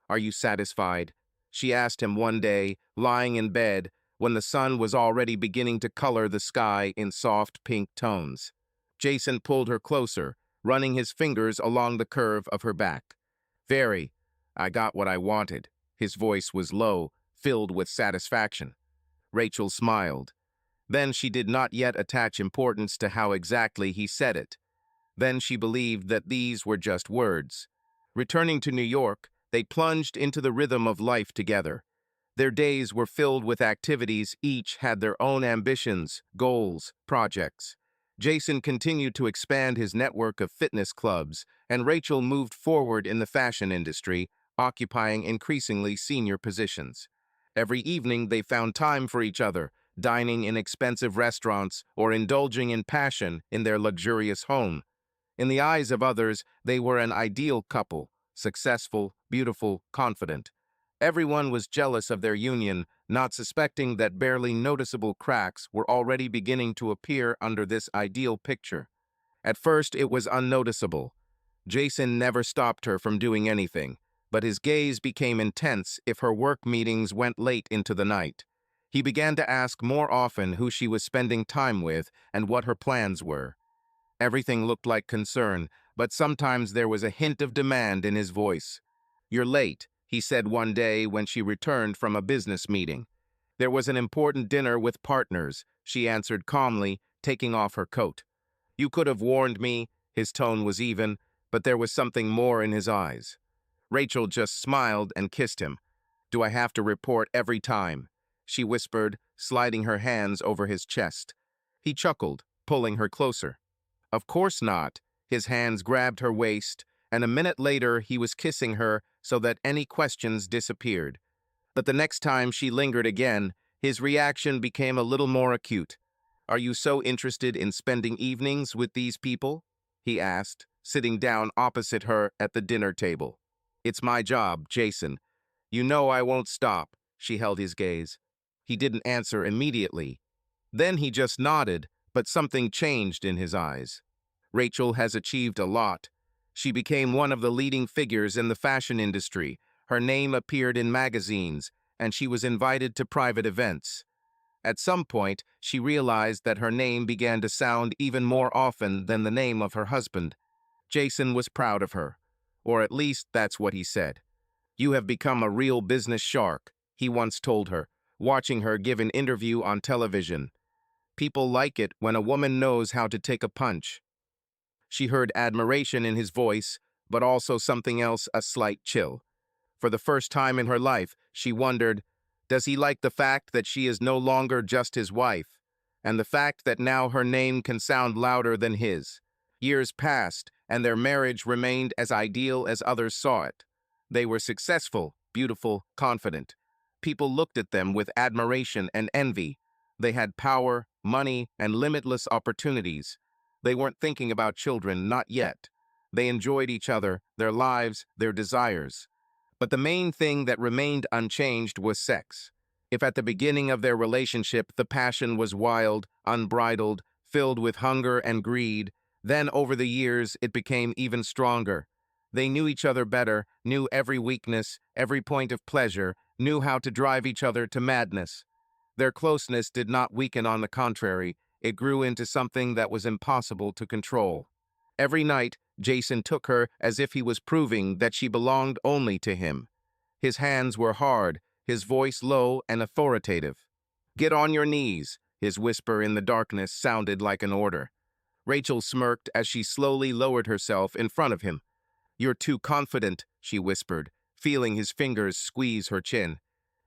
"Are you satisfied?" she asked him one day, lying in bed, when the sun was already beginning to color the sky in soft pink tones. Jason pulled her closer, running his fingers along the curve of her back. "Very. I got what I wanted." His voice was low, filled with satisfaction. Rachel smiled. Then she did not yet attach importance to how exactly he said it. Then she believed that these were just words. Returning to New York, they plunged into the rhythm of life together. Their days were filled with activities, each had their own ambitions, goals, projects. Jason continued to expand his network of fitness clubs, and Rachel moved forward in the fashion industry, occupying increasingly senior positions. Every evening they found time for each other, dining in expensive restaurants or indulging in passion in their luxurious home. In the eyes of others, they were an ideal couple, successful, beautiful, confident. Everyone was jealous of their union, not suspecting that barely noticeable cracks were already beginning to appear under this ideal picture. At first, it was unnoticeable. Jason never stopped her from doing anything, but his gaze became intense if her work meetings went late into the night. He began to ask more often who she was spending time with and what her plans were. Everything looked like concern, but sometimes there was a hint of demand in his voice. "You're late," he said one day when she returned from a business meeting. "There was an important dinner with partners," she answered calmly, taking off her coat. "You could have warned me." His tone was even, but there was something more in his eyes. Rachel just smiled and kissed him. "Do I have to report every time?" she whispered, sliding her hands over his chest. He chuckled, pulling her closer. "Of course not." His hands grabbed her waist, and a minute later he was kissing her so that any questions disappeared. But the next time she lingered again, his reaction became a little more acute. "Are you so interested in spending evenings with these people?" he asked, sitting down opposite her at the dinner table. "It's my job, Jason. You know I won't stop." She held his gaze. He didn't answer immediately. Then he just nodded, but something changed in his eyes. Rachel has achieved a lot. She became one of the leading figures in the fashion industry. Her name appeared in magazines, and she was invited to private events. At some point, she realized that her name began to sound even more often than the name of her husband. Jason was proud of her, or at least that's what he said. "You have become a real business shark," he once told her, watching her give an interview on television. "People like it when a woman knows how to take a punch." She heard admiration in his voice, but also something else, a slight chill. For the first time in her life, she wondered, does he like the fact that she is no longer just his wife, and the fact that now her name can sound louder than his? Years passed, and their marriage remained as ideal as others saw it. They were successful, beautiful, confident. People looked at them with admiration and envy. They had power, money, and limitless opportunities. They weren't thinking about children, not yet. They enjoyed each other, their lives, their desires. But the main thing that remained unchanged was sex. If at the beginning of their relationship the passion was wild, unbridled, filled with hunger and greed, then over the years it became even stronger. They knew each other better, knew every weakness, every point of pleasure, knew how to drive each other to madness. Their closeness did not weaken, on the contrary, it grew into something that was impossible to control. Every night, Jason took her as if he was proving that she belonged only to him. His hands were hard, his voice low and authoritative. "Get on your knees," his whisper in the darkness sounded like an order. Rachel smirked as she slowly lowered herself in front of him. "You're too confident," she whispered, feeling his fingers squeeze her chin.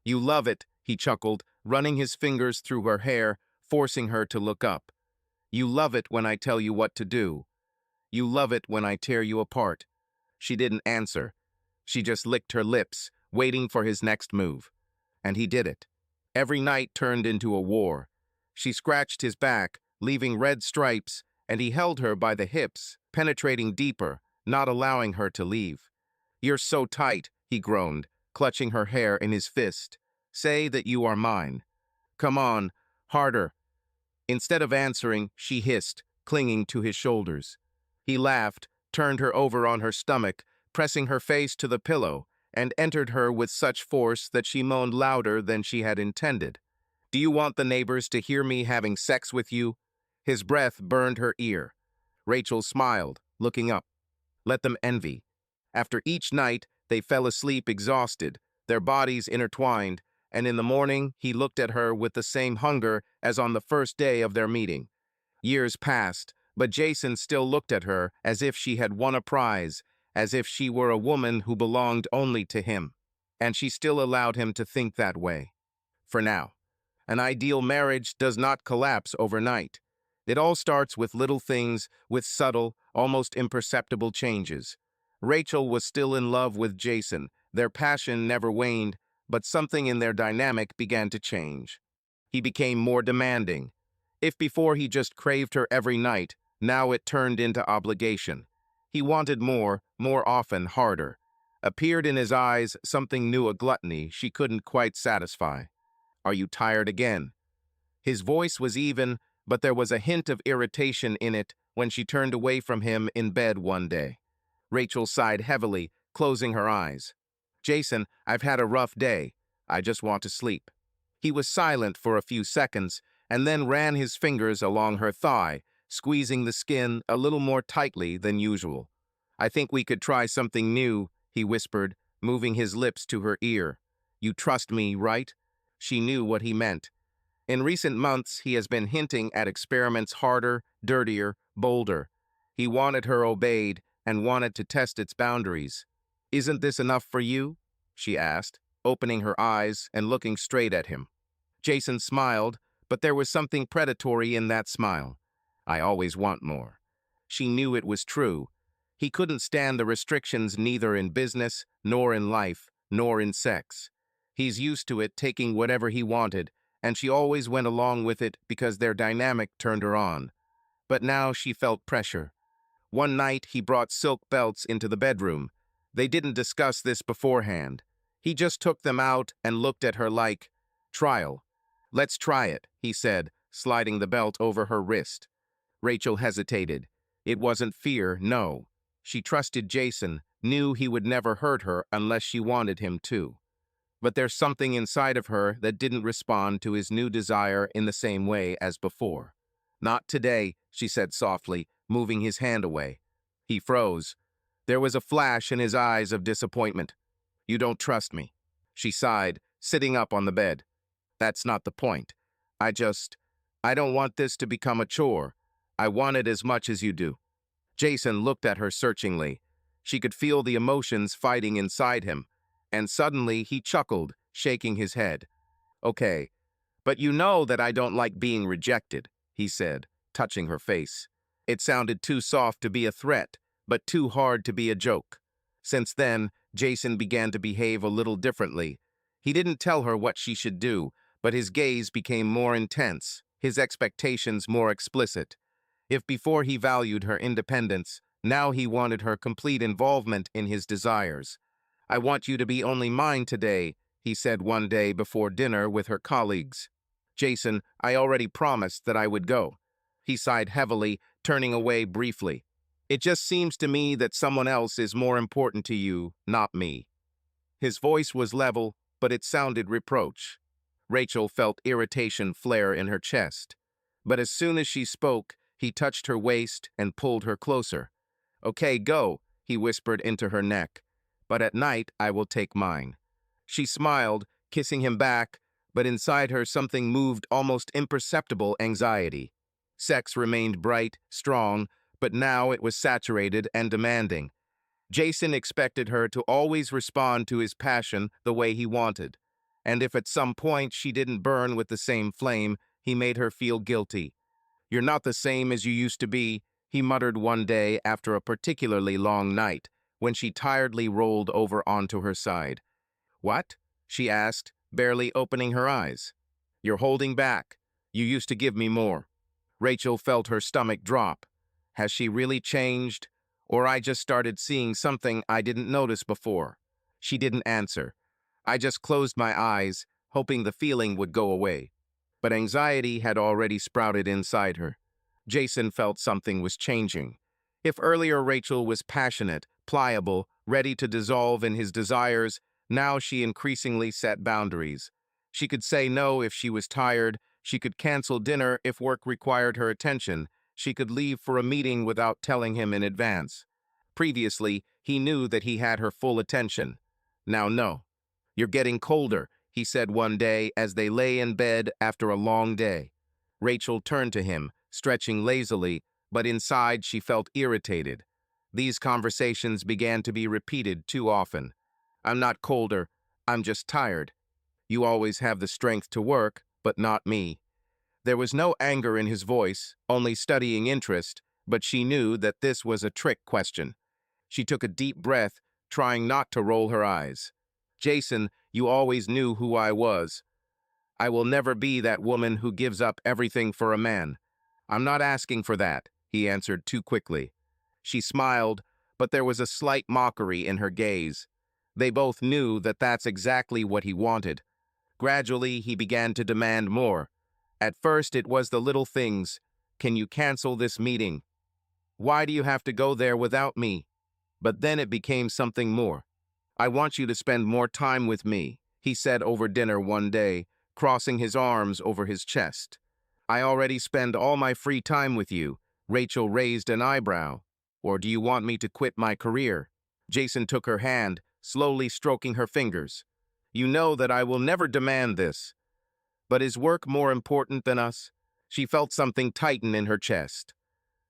"You love it," he chuckled, running his fingers through her hair, forcing her to look up. "You love it when I tell you what to do. You love it when I tear you apart." She didn't answer. She just licked her lips, waiting for his next move. And he did it. Every night turned into a war. She scratched his back, leaving red stripes, and he held her by the hips, penetrating deeper, not allowing her to leave. "You're so tight," he groaned, clutching her hair in his fist. "Say that you are mine. Come on, harder." Instead of answering, she hissed, clinging to his shoulders. He laughed, turned her over on her stomach, pressing her face to the pillow, and entered her with such force that she moaned louder than she had intended. "Do you want the neighbors to hear me having sex with you?" His breath burned her ear. Rachel smiled, looking up. Let them envy. After each night, they fell asleep exhausted, their bodies intertwined, and in the morning he looked at her with the same hunger as on the first day of their meeting. Years passed, but Jason still looked at her as if she had won a prize, as if she were a woman who belonged only to him. And she still allowed him to think that way. For now. An ideal marriage does not collapse overnight. It all starts with little things, with subtle, almost imperceptible changes. Rachel was still in love with Jason. Their passion never waned, but something in their dynamic began to change. He became more demanding. If before he just craved her every night, now it turned into obligation. He wanted more often, harder. Appeared in his eyes something new, a gluttony she couldn't quite satisfy. "Are you tired again?" His voice was even, but there was a hint of irritation in it when she turned away from him in bed one day. Rachel sighed heavily, closing her eyes. "Jason, I've had a rough day. I just want to sleep." He was silent for a few seconds, and then ran his fingers along her thigh, squeezing the skin a little more tightly than usual. "I think we could try something new," he whispered, moving his lips to her ear. "You trust me, right?" She knew what he meant. In recent months, he has been hinting at experiments harder, dirtier, bolder. He wanted her obeyed and wanted to test its boundaries. "Isn't this enough for you?" she asked, opening her eyes and looking straight at him. Jason smiled, but there was something predatory in that smile. "I always want more." She knew it was true. He couldn't stand the restrictions neither in business, nor in life, nor in sex. He's used to it taking whatever he wanted, and she always went along with it because their dynamic turned her on. But now she felt pressure. One night he brought silk belts into the bedroom. They didn't discuss this beforehand. He just took them out and looked at her like, "Trial." Let's try it, he said, sliding the belt over her wrist. Rachel hesitated. It wasn't fear, no. She trusted Jason, knew he would never hurt her unless she wanted him to. But there's something inside of her that didn't respond to his new desire in the same way as before. Not today, she said softly, moving his hand away. He froze. There was a flash in his eyes of disappointment. You don't trust me. She sighed, sitting up on the bed. That's not the point. I don't want this to become a chore. I want it as much as you do. Jason looked at her searchingly. She could feel the emotions fighting inside him, and suddenly he chuckled, shaking his head. Okay, but you know that I don't like being rejected, he said, touching her face. It sounded too soft to be a threat, but too hard to be a joke. Since then, Jason began to behave a little differently. He didn't tell her what she should do, but his gaze became more intense, his expectations more explicit. If before he valued her independence, now he wanted her complete involvement in his desires. I want you to be only mine today, he said one day before dinner with her colleagues. Jason, I already promised that I would go. He sighed heavily, turning away briefly. It just seems to me that someone else is more important to you, not me. His voice was level, but it sounded reproach. Rachel felt irritation flare in her chest. But as soon as she spoke, he touched her waist and pulled her closer. Okay, go, he whispered into her neck. But at night, I will take mine. She smiled, kissing him back, but inside her something moved almost imperceptible anxiety. Sex remained bright, strong, but now it was saturated and demanding. Jason expected her to always respond to his passion the way he wanted. And if at some point she didn't burn with the same flame, he made her feel guilty. You're not the same as you used to be, he muttered one day after a particularly long night, when she tiredly rolled over onto her side. What? She asked, barely opening her eyes. You're holding back. You used to give me more. Rachel felt her stomach drop. Has she really changed? Or I just started seeing something I didn't notice before? She didn't answer. I just closed my eyes, hoping the feeling would go away. But anxiety had already sprouted inside her. Jason felt something was changing. If earlier Rachel was passionate, pliable, ready to dissolve in his desires, now she increasingly set boundaries. She could say no if she was tired, she could cancel dinner if work required her attention, she could leave for a meeting without telling him in advance. Previously, he knew that he had her full attention. Now no. You're getting colder, he said one day as they lay in bed after a long day. Rachel turned to him, stretching lazily, but inside she felt irritated. These conversations began to be repeated too often. I'm not colder, I'm just tired. You always have the strength to work, but not me. There was no anger in his voice, only studying interest, but she knew that this was a trick question. She took a deep breath, trying not to roll her eyes. Jason, you always knew who I was. I will never be that woman who gives up everything for a man. I'm not asking for that, he answered too quickly. She smiled, but there was a slight mockery in her gaze. They both knew that that's exactly what he wanted. Gradually, he began to demand more. At first, it was the little things. Can you cancel this meeting? Why do you have to go there without me? But then it became something more. I want you to spend more time with me, he said over dinner one day, crossing his arms over his chest. I already spend all my free time with you. Rachel raised an eyebrow. Or do you want me to quit my career? Jason took her hand, slowly stroking her fingers. You know that I will never demand this. But is work more important than us? She felt something tighten in her chest.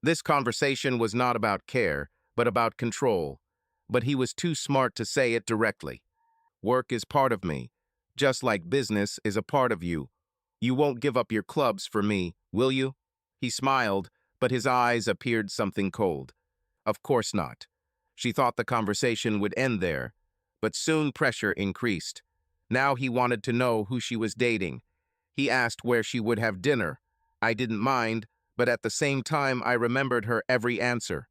This conversation was not about care, but about control. But he was too smart to say it directly. Work is part of me, just like business is a part of you. You won't give up your clubs for me, will you? He smiled, but his eyes appeared something cold. Of course not. She thought the conversation would end there, but soon pressure increased. Now he wanted to know who she was dating. He asked where she would have dinner. I didn't mind, but at the same time I remembered her every answer.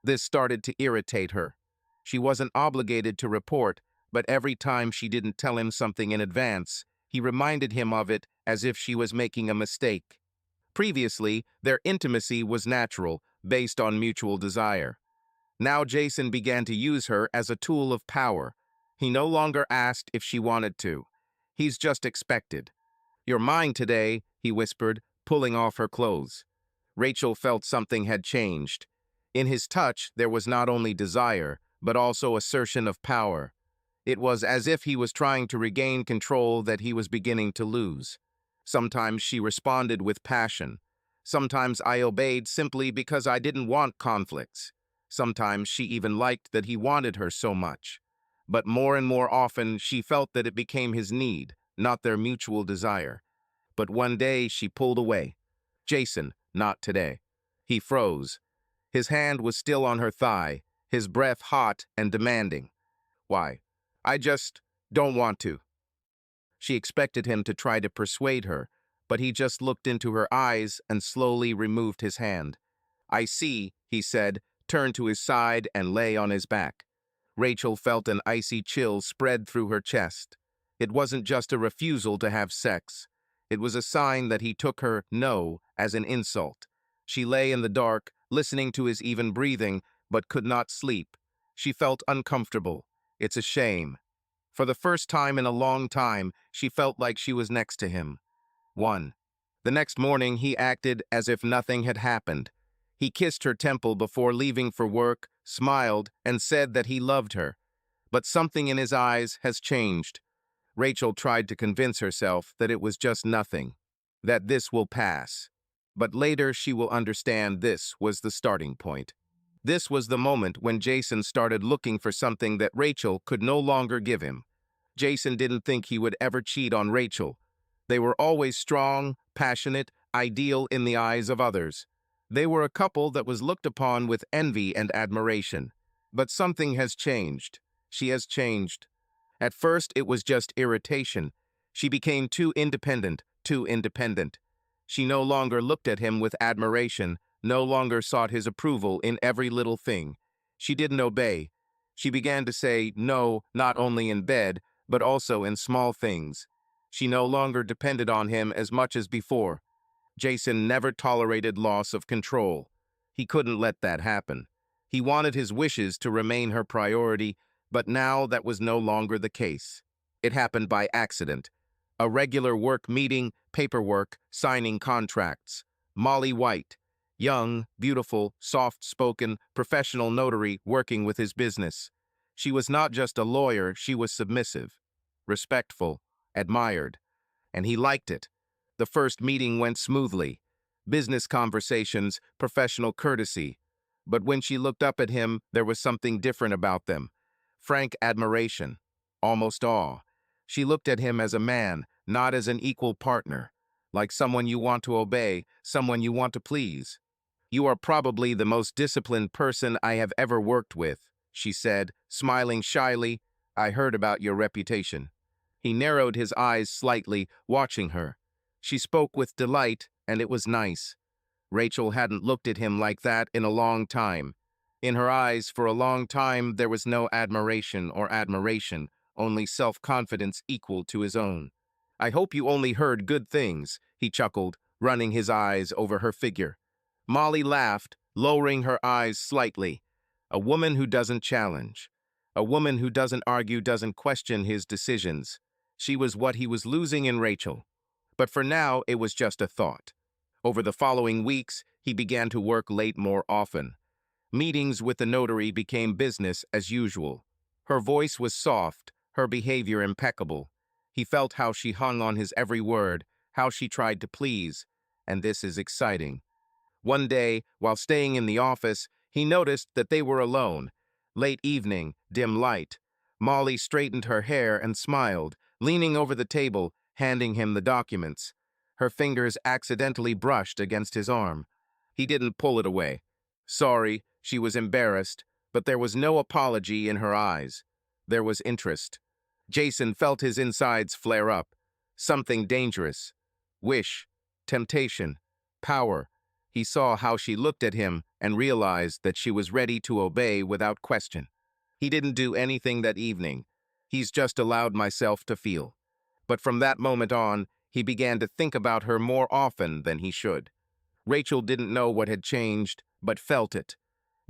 This started to irritate her. She wasn't obligated to report, but every time she didn't tell him something in advance, He reminded him of it as if she was making a mistake. Previously, their intimacy was natural, based on mutual desire. Now Jason began to use her as a tool of power. He no longer asked if she wanted to. He's just expected. "You're mine today," he whispered, pulling off her clothes. Rachel felt something had changed. In his touch, there was not only desire, but also assertion of power. It was as if he was trying to regain control that he was beginning to lose. Sometimes she responded with passion. Sometimes I obeyed simply because I didn't want conflicts. Sometimes she even liked that he wanted her so much. But more and more often, she felt that it became his need, not their mutual desire. But one day, she pulled away. "Jason, not today." He froze. His hand was still on her thigh, his breath hot and demanding. "Why?" "I just don't want to." She expected him to try to persuade her, but he just looked into her eyes and slowly removed his hand. "I see," he said, turned to his side and lay on his back. Rachel felt an icy chill spread through her chest. It wasn't just a refusal to have sex. It was a sign that he took her no as an insult. She lay in the dark, listening to his even breathing, but could not sleep. She felt uncomfortable. It's a shame. For the first time in a long time, she felt like she was next to him. 1. The next morning, he acted as if nothing had happened. He kissed her temple before leaving for work, smiled, and said that he loved her. But something in his eyes has changed. Rachel tried to convince herself that it was just nothing, that this will pass. But later she will understand this was the starting point. This was the moment when Jason started looking for something that Rachel could no longer give him. Jason didn't think he would ever cheat on Rachel. They were always strong, passionate, ideal in the eyes of others. They were a couple that was looked upon with envy and admiration. But something has changed. She has changed. At first, it was just irritation. She became too independent, too independent. She no longer looked at him with admiration, no longer sought his approval in every little thing. She didn't obey. She began to say no, not only in bed, but also in small things. She no longer depended on him as much as before. Jason never tolerated loss of control. He couldn't let that happen. He wanted his wishes to remain her priority, but now that was no longer the case. It happened by accident. A regular work meeting, paperwork, signing contracts. Molly White, young, beautiful, soft-spoken, professional notary working with his business. She was not just a lawyer, she was submissive, respectful, admired, and he liked it. The first meeting went smoothly. Business conversations, professional courtesy. But when she looked up at him, there was something different about them. Frank admiration, almost awe. She looked at him as a man, not as an equal partner, like someone you want to obey, someone you want to please. "You are probably the most disciplined person I have ever worked with," she said, smiling shyly. "I heard about your reputation." He narrowed his eyes slightly, watching her. She spoke with delight, and it was nice. Rachel hadn't looked at him like that in a long time. In her eyes, for a long time, there was no admiration or admiration, only self-confidence equal to his own. "I hope you only heard good things," he chuckled, running his eyes over her figure. Molly laughed, lowering her eyes slightly. A woman who doesn't challenge. A woman who doesn't argue, doesn't question his decisions. She was what he was losing in Rachel. But for now, it was just a thought. Over the following weeks, he began to work late more often. Meetings with the notary became business as usual. Her voice was soft, her behavior impeccable. He felt how she hung on his every word, how she tried to please. And this is exciting. One day, while staying in the office, he noticed that they were alone. Late evening, dim light. Molly straightened her hair and smiled, leaning over the table, handing him the documents. Her fingers accidentally brushed against his arm. He didn't pull it away. Sorry, she was embarrassed, but there was no apology in her eyes. There was interest. Jason felt his insides flare up. Something dangerous. Wish, temptation, power. He saw how she looked at him and realized that she was ready to obey without question. He didn't do anything that evening. He's just allowed myself to feel. But from that moment on, he began to think about her more often than he should. Rachel didn't know what had changed, but felt it.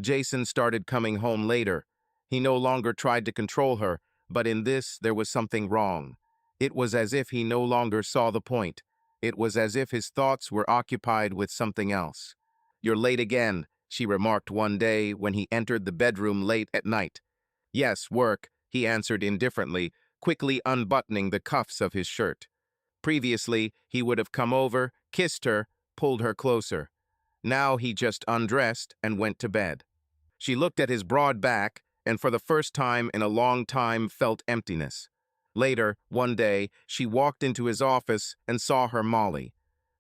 Jason started coming home later. He no longer tried to control her, but in this there was something wrong. It was as if he no longer saw the point. It was as if his thoughts were occupied with something else. "You're late again," she remarked one day when he entered the bedroom late at night. "Yes, work," he answered indifferently, quickly unbuttoning the cuffs of his shirt. Previously, he would have come over, kissed her, pulled her closer. Now he just undressed and went to bed. She looked at his broad back and for the first time in a long time felt emptiness. Later, one day, she walked into his office and saw her Molly.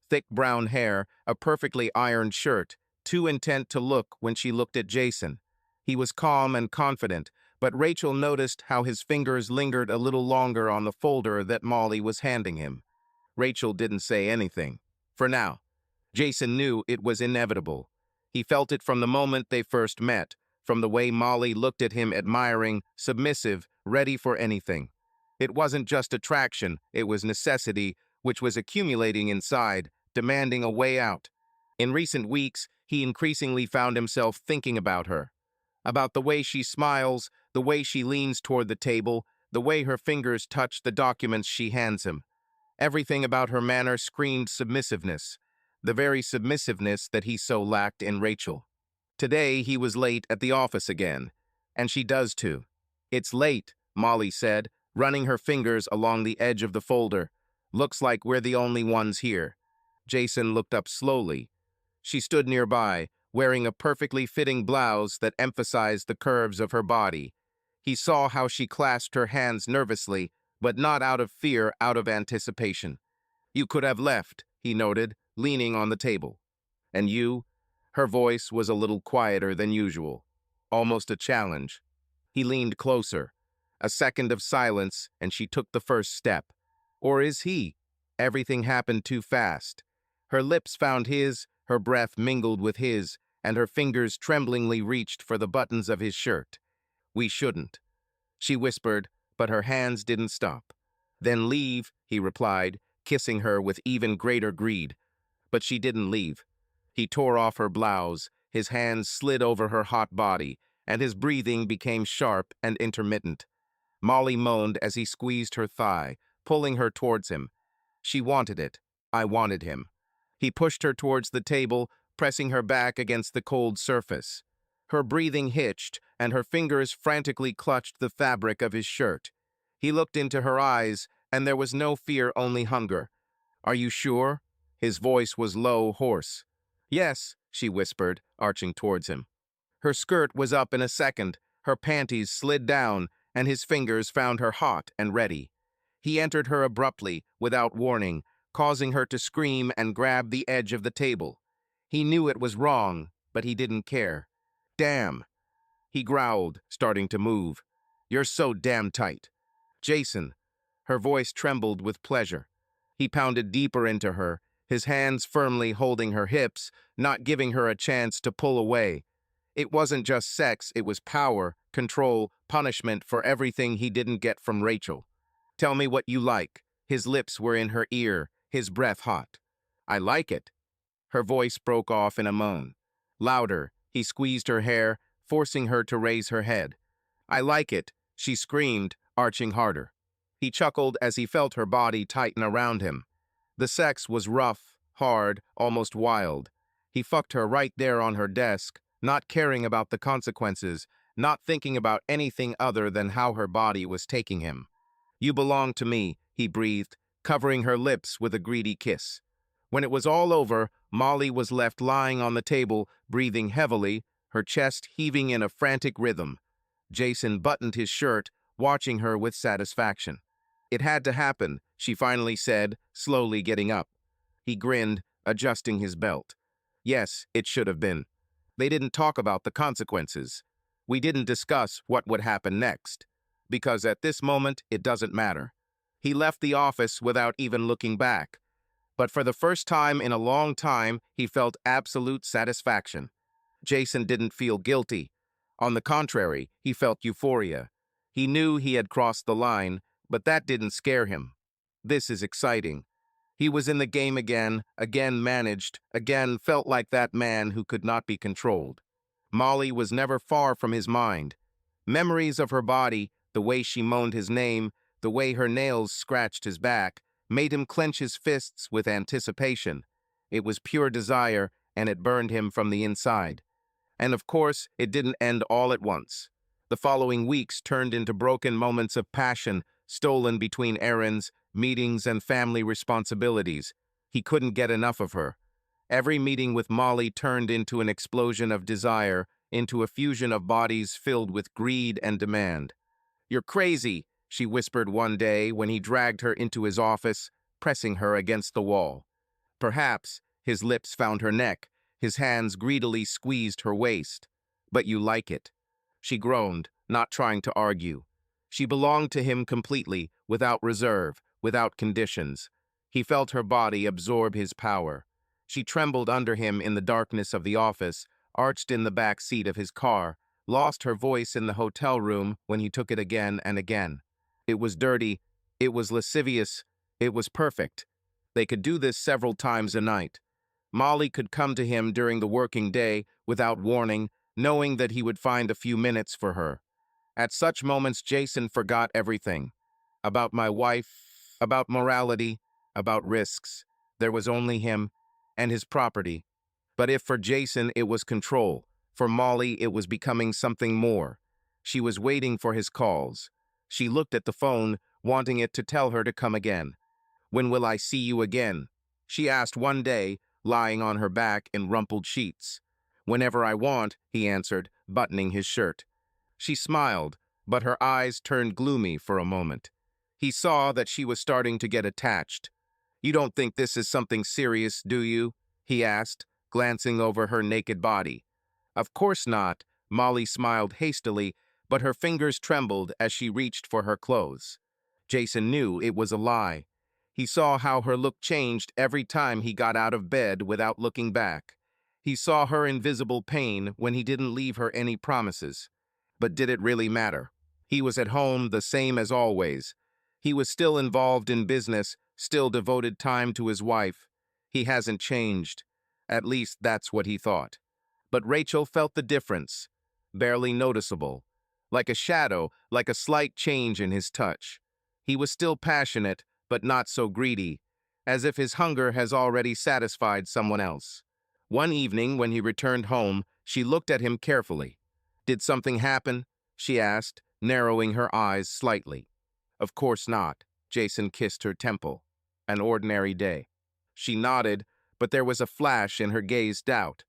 Thick brown hair, a perfectly ironed shirt, too intent to look when she looked at Jason. He was calm and confident, but Rachel noticed how his fingers lingered a little longer on the folder that Molly was handing him. Rachel didn't say anything. For now. Jason knew it was inevitable. He felt it from the moment they first met, from the way Molly looked at him admiring, submissive, ready for anything. It wasn't just attraction, it was necessity, which was accumulating inside, demanding a way out. In recent weeks, he increasingly found himself thinking about her. About the way she smiles, the way she leans toward the table, the way her fingers touch the documents she hands him. Everything about her manner screamed submissiveness, the very submissiveness that he so lacked in Rachel. Today he was late at the office again, and she does too. "It's late," Molly said, running her fingers along the edge of the folder. "Looks like we're the only ones here." Jason looked up slowly. She stood nearby, wearing a perfectly fitting blouse that emphasized the curves of her body. He saw how she clasped her hands nervously, but not out of fear, out of anticipation. "You could have left," he noted, leaning on the table. "And you?" Her voice was a little quieter than usual, almost a challenge. He leaned closer. A second of silence, and she took the first step. Or is he? Everything happened too fast. Her lips found his, her breath mingled with his, and her fingers tremblingly reached for the buttons of his shirt. "We shouldn't," she whispered, but her hands didn't stop. "Then leave," he replied, kissing her with even greater greed. But she didn't leave. He tore off her blouse, his hands slid over her hot body, and his breathing became sharp and intermittent. Molly moaned as he squeezed her thigh, pulling her towards him. She wanted it. I wanted him. He pushed her towards the table, pressing her back against the cold surface. Her breathing hitched, and her fingers frantically clutched the fabric of his shirt. He looked into her eyes, and there was no fear, only hunger. "Are you sure?" His voice was low, hoarse. "Yes," she whispered, arching towards him. Her skirt was up in a second, her panties slid down, and his fingers found her hot and ready. He entered her abruptly, without warning, causing her to scream and grab the edge of the table. He knew it was wrong, but he didn't care. "Damn," he growled, starting to move. "You're so damn tight." "Jason." Her voice trembled with pleasure. He pounded deeper into her, his hands firmly holding her hips, not giving her a chance to pull away. It wasn't just sex, it was power, control, punishment for everything he didn't get from Rachel. "Tell me what you like." His lips were in her ear, his breath hot. "I like it." Her voice broke off in a moan. Louder, he squeezed her hair, forcing her to raise her head. "I like it," she screamed, arching harder. He chuckled as he felt her body tighten around him. The sex was rough, hard, almost wild. He fucked her right there on her desk, not caring about the consequences, not thinking about anything other than how her body was taking him. "You belong to me," he breathed, covering her lips with a greedy kiss. When it was all over, Molly was left lying on the table, breathing heavily, her chest heaving in a frantic rhythm. Jason buttoned his shirt, watching her with satisfaction. "It had to happen," she finally said, slowly getting up. He grinned, adjusting his belt. "Yes, it should have been. They didn't talk about the consequences. We didn't discuss what would happen next. Because at this moment, it doesn't matter." He left the office without even looking back. But for the first time in a long time, he felt absolute satisfaction. Jason didn't feel guilty. On the contrary, he felt euphoria. He knew he had crossed the line, but that didn't scare him. This is exciting. He was in the game again managed, again felt like that man who could not be controlled. Molly was never far from his mind. Memories of her body, the way she moaned his name, the way her nails scratched his back, made him clench his fists with anticipation. It was pure desire, and it burned him from the inside. And of course, it didn't end all at once. The following weeks turned into broken moments of passion, stolen between errands, meetings, and family responsibilities. He couldn't get enough of her. Every meeting with Molly turned into an explosion of desire, into a fusion of bodies filled with greed and demand. "You're crazy," she whispered one day when he dragged her into his office, pressing her against the wall. Perhaps his lips found her neck, his hands greedily squeezed her waist. "But you like it." She groaned, not trying to argue. She belonged to him completely, without reserve, without conditions. He felt her body absorb his power. She trembled under him in the darkness of the office, arched in the back seat of his car, lost her voice in the hotel room when he took it again and again. It was dirty, it was lascivious, it was perfect. They could do this several times a night. Molly could come to him during the working day without warning, knowing that he would find a few minutes for her. At such moments, Jason forgot everything. About my wife, about morality, about risks. There was only him and his property. But if for Jason it was control, for Molly it was becoming something more. She was waiting for his calls. She looked at the phone, wanting it to tell her to come again. "When will I see you again?" she asked one day, lying on her back in rumpled sheets. "Whenever I want," he answered, buttoning his shirt. She smiled, but her eyes turned gloomy for a moment. He saw that she was starting to get attached. "You don't think this is something serious, do you?" he asked, glancing over her naked body. "Of course not," Molly smiled hastily, but her fingers trembled as she reached for her clothes. Jason knew it was a lie. He saw how her look changed every time he got out of bed without looking back. He saw her invisible pain when he didn't leave her any promises. But did it really matter? He was at home the same as always. He was still involved in business, still devoted time to his wife. He hasn't changed. At least that's what he thought. But Rachel felt the difference, barely noticeable, like a shadow, like a slight change in his touch. He was still passionate, but not so greedy, as if his hunger has already satisfied someone else. One evening, when he returned home, she looked at him carefully. "Did something happen?" she asked, narrowing her eyes slightly. "Of course not." Jason kissed her temple. "An ordinary day." She nodded, but there was a flash in her gaze doubt.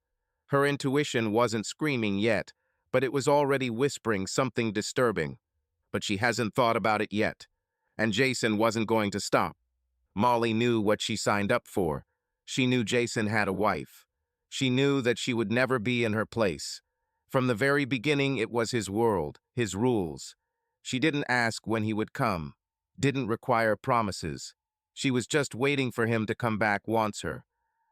Her intuition wasn't screaming yet, but it was already whispering something disturbing. But she hasn't thought about it yet. And Jason wasn't going to stop. Molly knew what she signed up for. She knew Jason had a wife. She knew that she would never be in her place. From the very beginning, it was his world, his rules. She didn't ask when he would come, didn't require promises. She was just waiting for him to come back once her.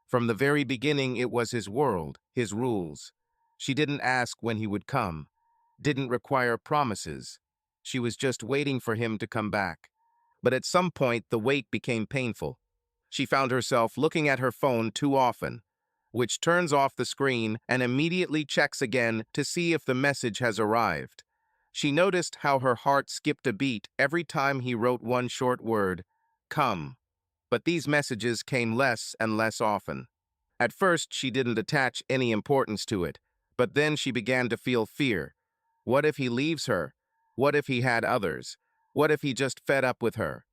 From the very beginning, it was his world, his rules. She didn't ask when he would come, didn't require promises. She was just waiting for him to come back. But at some point, the wait became painful. She found herself looking at her phone too often, which turns off the screen and immediately checks again to see if the message has arrived. She noticed how her heart skipped a beat every time he wrote one short word, "Come." But these messages came less and less often. At first, she didn't attach any importance to it, but then she began to feel fear. What if he leaves her? What if he had others? What if he just fed up with her?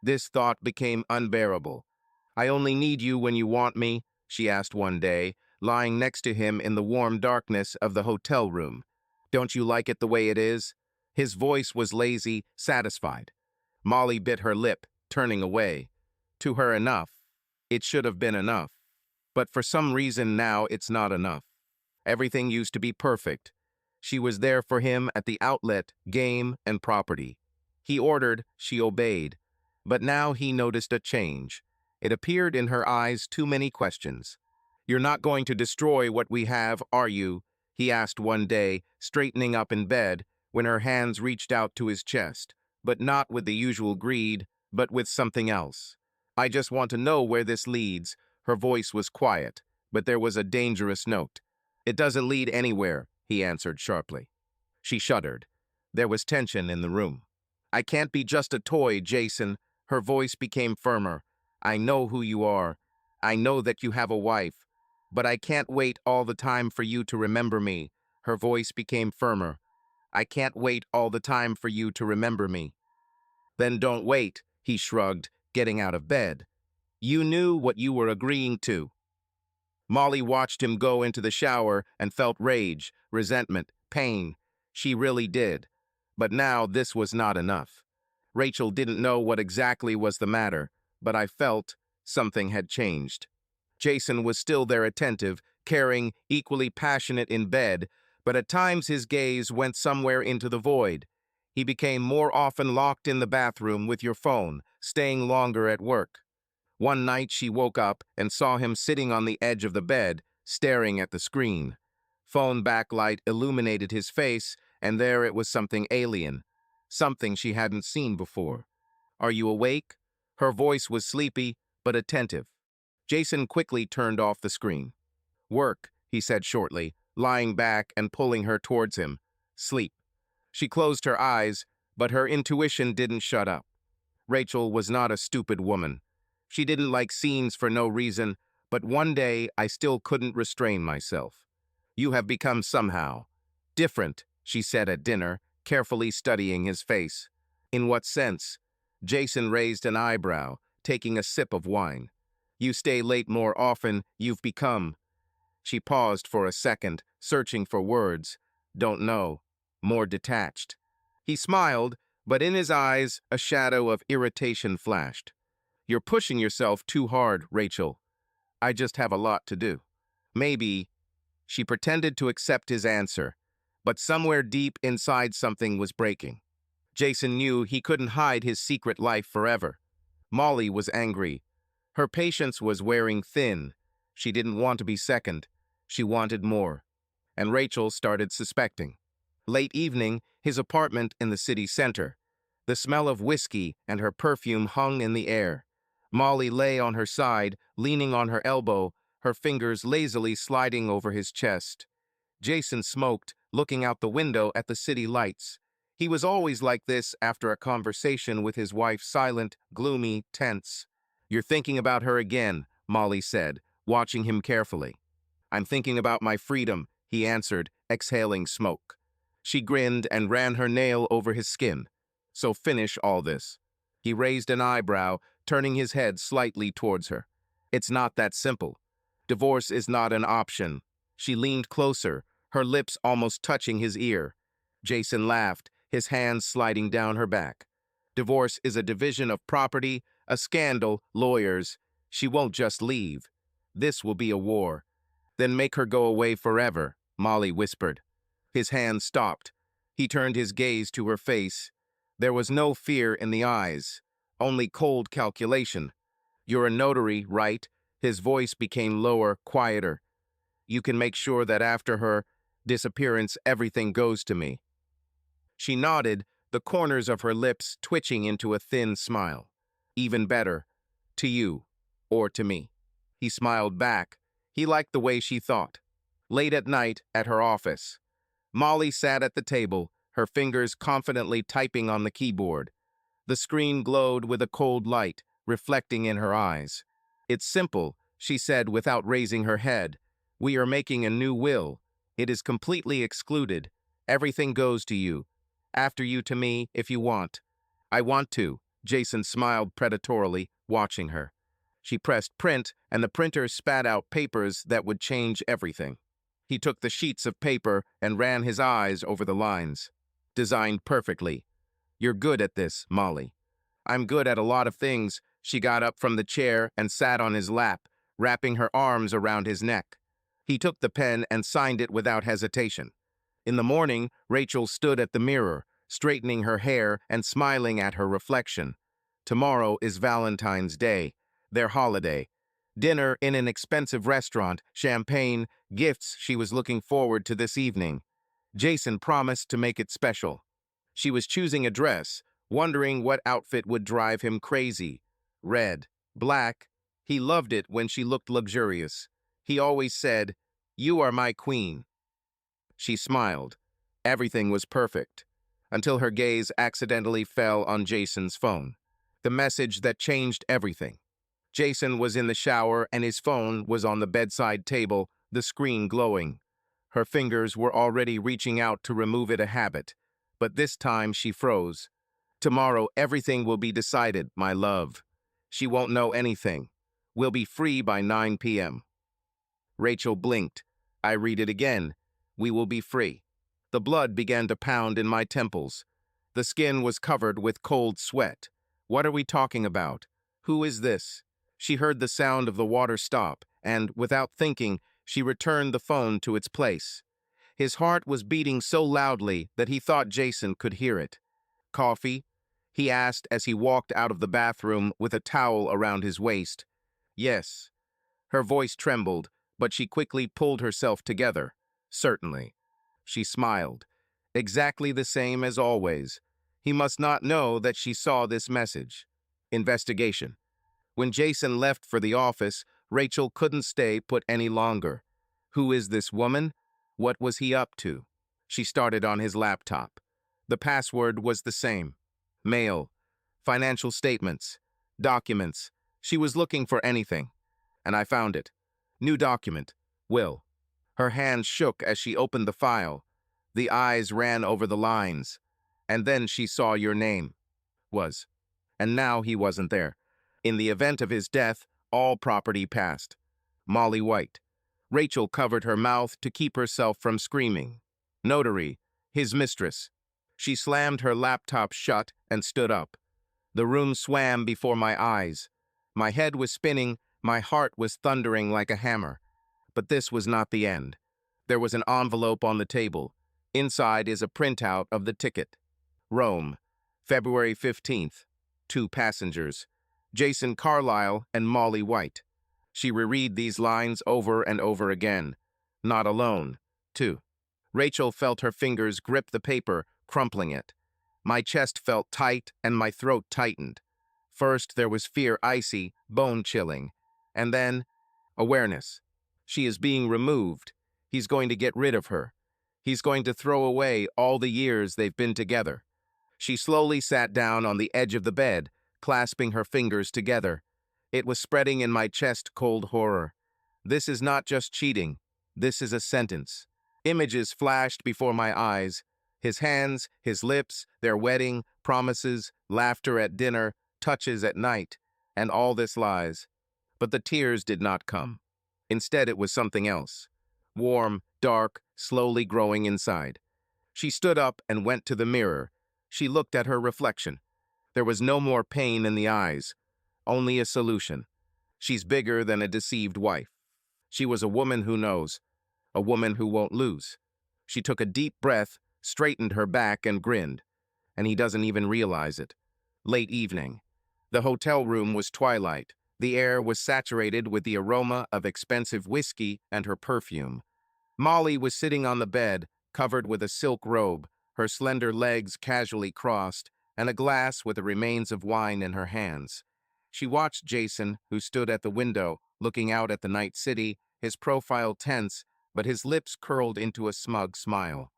This thought became unbearable. "I only need you when you want me?" she asked one day, lying next to him in the warm darkness of the hotel room. "Don't you like it the way it is?" His voice was lazy, satisfied. Molly bit her lip, turning away. To her, enough. It should have been enough. But for some reason now it's not enough. Everything used to be perfect. She was there for him at the outlet, game, and property. He ordered, she obeyed. But now he noticed a change. It appeared in her eyes too many questions. "You're not going to destroy what we have, are you?" he asked one day, straightening up in bed, when her hands reached out to his chest, but not with the usual greed. but with something else. I just want to know where this leads. Her voice was quiet, but there was a dangerous note. It doesn't lead anywhere, he answered sharply. She shuddered. There was tension in the room. I can't be just a toy, Jason. Her voice became firmer. I know who you are. I know that you have a wife. But I can't wait all the time for you to remember me. Her voice became firmer. I can't wait all the time for you to remember me. Then don't wait, he shrugged, getting out of bed. You knew what you were agreeing to. Molly watched him go into the shower and felt rage, resentment, pain. She really did. But now this was not enough. Rachel didn't know what exactly was the matter, but I felt something had changed. Jason was still there attentive, caring, equally passionate in bed, but at times his gaze went somewhere into the void. He became more often locked in the bathroom with your phone, staying longer at work. One night she woke up and saw him sitting on the edge of the bed, staring at the screen. Phone backlight illuminated his face, and there it was something alien, something she hadn't seen before. Are you awake? Her voice was sleepy, but attentive. Jason quickly turned off the screen. Work, he said shortly, lying back and pulling her towards him. Sleep. She closed her eyes, but her intuition didn't shut up. Rachel was not a stupid woman. She didn't like scenes for no reason, but one day I still couldn't restrain myself. You have become somehow different, she said at dinner, carefully studying his face. In what sense? Jason raised an eyebrow, taking a sip of wine. You stay late more often, you've become. She paused for a second, searching for words. Don't know. More detached. He smiled, but in his eyes a shadow of irritation flashed. You're pushing yourself too hard, Rachel. I just have a lot to do. Maybe. She pretended to accept his answer, but somewhere deep inside something was breaking. Jason knew he couldn't hide his secret life forever. Molly was angry. Her patience was wearing thin. She didn't want to be second. She wanted more. And Rachel started suspecting. Late evening, his apartment in the city center. The smell of whiskey and her perfume hung in the air. Molly lay on her side, leaning on her elbow, her fingers lazily sliding over his chest. Jason smoked, looking out the window at the city lights. He was always like this after a conversation with his wife, silent, gloomy, tense. You're thinking about her again, Molly said, watching him carefully. I'm thinking about my freedom, he answered, exhaling smoke. She grinned and ran her nail over his skin. So finish all this. He raised an eyebrow, turning his head slightly towards her. It's not that simple. Divorce is not an option. She leaned closer, her lips almost touching his ear. Jason laughed, his hands sliding down her back. Divorce is a division of property, a scandal, lawyers. She won't just leave. This will be a war. Then make her go away forever, Molly whispered. His hand stopped. He turned his gaze to her face. There was no fear in the eyes, only cold calculation. You're a notary, right? His voice became lower, quieter. You can make sure that after her disappearance, everything goes to me. She nodded, the corners of her lips twitching into a thin smile. Even better, to you, or to me. He smiled back. He liked the way she thought. Late at night, at her office. Molly sat at the table, her fingers confidently typing on the keyboard. The screen glowed with a cold light, reflecting in her eyes. It's simple, she said without raising her head. We are making a new will. It is completely excluded. Everything goes to you. After you to me, if you want. I want to, Jason smiled predatorily, watching her. She pressed print, and the printer spat out papers that would change everything. He took the sheets of paper and ran his eyes over the lines. Designed perfectly. You're good at this, Molly. I'm good at a lot of things. She got up from the chair and sat on his lap, wrapping her arms around his neck. He took the pen and signed it without hesitation. In the morning, Rachel stood at the mirror, straightening her hair and smiling at her reflection. Tomorrow is Valentine's Day, their holiday. Dinner in an expensive restaurant, champagne, gifts she was looking forward to this evening. Jason promised to make it special. She was choosing a dress, wondering what outfit would drive him crazy. Red, black. He loved it when she looked luxurious. He always said, "You are my queen." She smiled. Everything was perfect, until her gaze accidentally fell on Jason's phone. The message that changed everything. Jason was in the shower and his phone was on the bedside table, the screen glowing. Her fingers were already reaching out to remove it, a habit. But this time she froze. "Tomorrow everything will be decided, my love. She won't know anything. We'll be free by 9 p.m. Rachel blinked. I read it again. We will be free. The blood began to pound in my temples. The skin was covered with cold sweat. What are we talking about? Who is this? She heard the sound of the water stop, and, without thinking, she returned the phone to its place. His heart was beating so loudly that he thought Jason could hear it. "Coffee?" he asked as he walked out of the bathroom with a towel around his waist. "Yes." Her voice trembled, but she quickly pulled herself together. "Certainly." She smiled. Exactly the same as always. He must not know that she saw this message. Investigation. When Jason left for the office, Rachel couldn't stay put any longer. Who is this woman? What was he up to? She started on his laptop. The password was the same. Mail, financial statements, documents. She was looking for anything. And I found it. New document. Will. Her hand shook as she opened the file. The eyes ran over the lines. And then she saw your name. Was. And now he wasn't there. In the event of his death, all property passed. Molly White. Rachel covered her mouth to keep herself from screaming. Notary. His mistress. She slammed her laptop shut and stood up. The room swam before my eyes. My head was spinning, my heart was thundering like a hammer. But this was not the end. There was an envelope on the table. Inside is a printout of the ticket. Rome, February 15th. 2 passengers. Jason Carlisle and Molly White. She reread these lines over and over again. Not alone. 2. Rachel felt her fingers grip the paper, crumpling it. My chest felt tight and my throat tightened. First there was fear, icy, bone-chilling. And then, awareness. She is being removed. He's going to get rid of her. He's going to throw away all the years they've been together. She slowly sat down on the edge of the bed, clasping her fingers together. It was spreading in my chest cold horror. This is not just cheating. This is a sentence. Images flashed before my eyes. His hands, his lips, their wedding, promises, laughter at dinner, touches at night, and all this lies. But the tears did not come. Instead, it was something else. Warm, dark, slowly growing inside. She stood up and went to the mirror. She looked at her reflection. There was no more pain in the eyes, only a solution. She's bigger than a deceived wife. She was a woman who knows, a woman who won't lose. She took a deep breath, straightened her back, and grinned. And he doesn't even realize it. Late evening. The hotel room was twilight. The air was saturated with the aroma of expensive whiskey and her perfume. Molly was sitting on the bed, covered with a silk robe, her slender legs casually crossed, and a glass with the remains of wine in her hands. She watched Jason, who stood at the window, looking out at the night city, his profile tense, but his lips curled into a smug smile.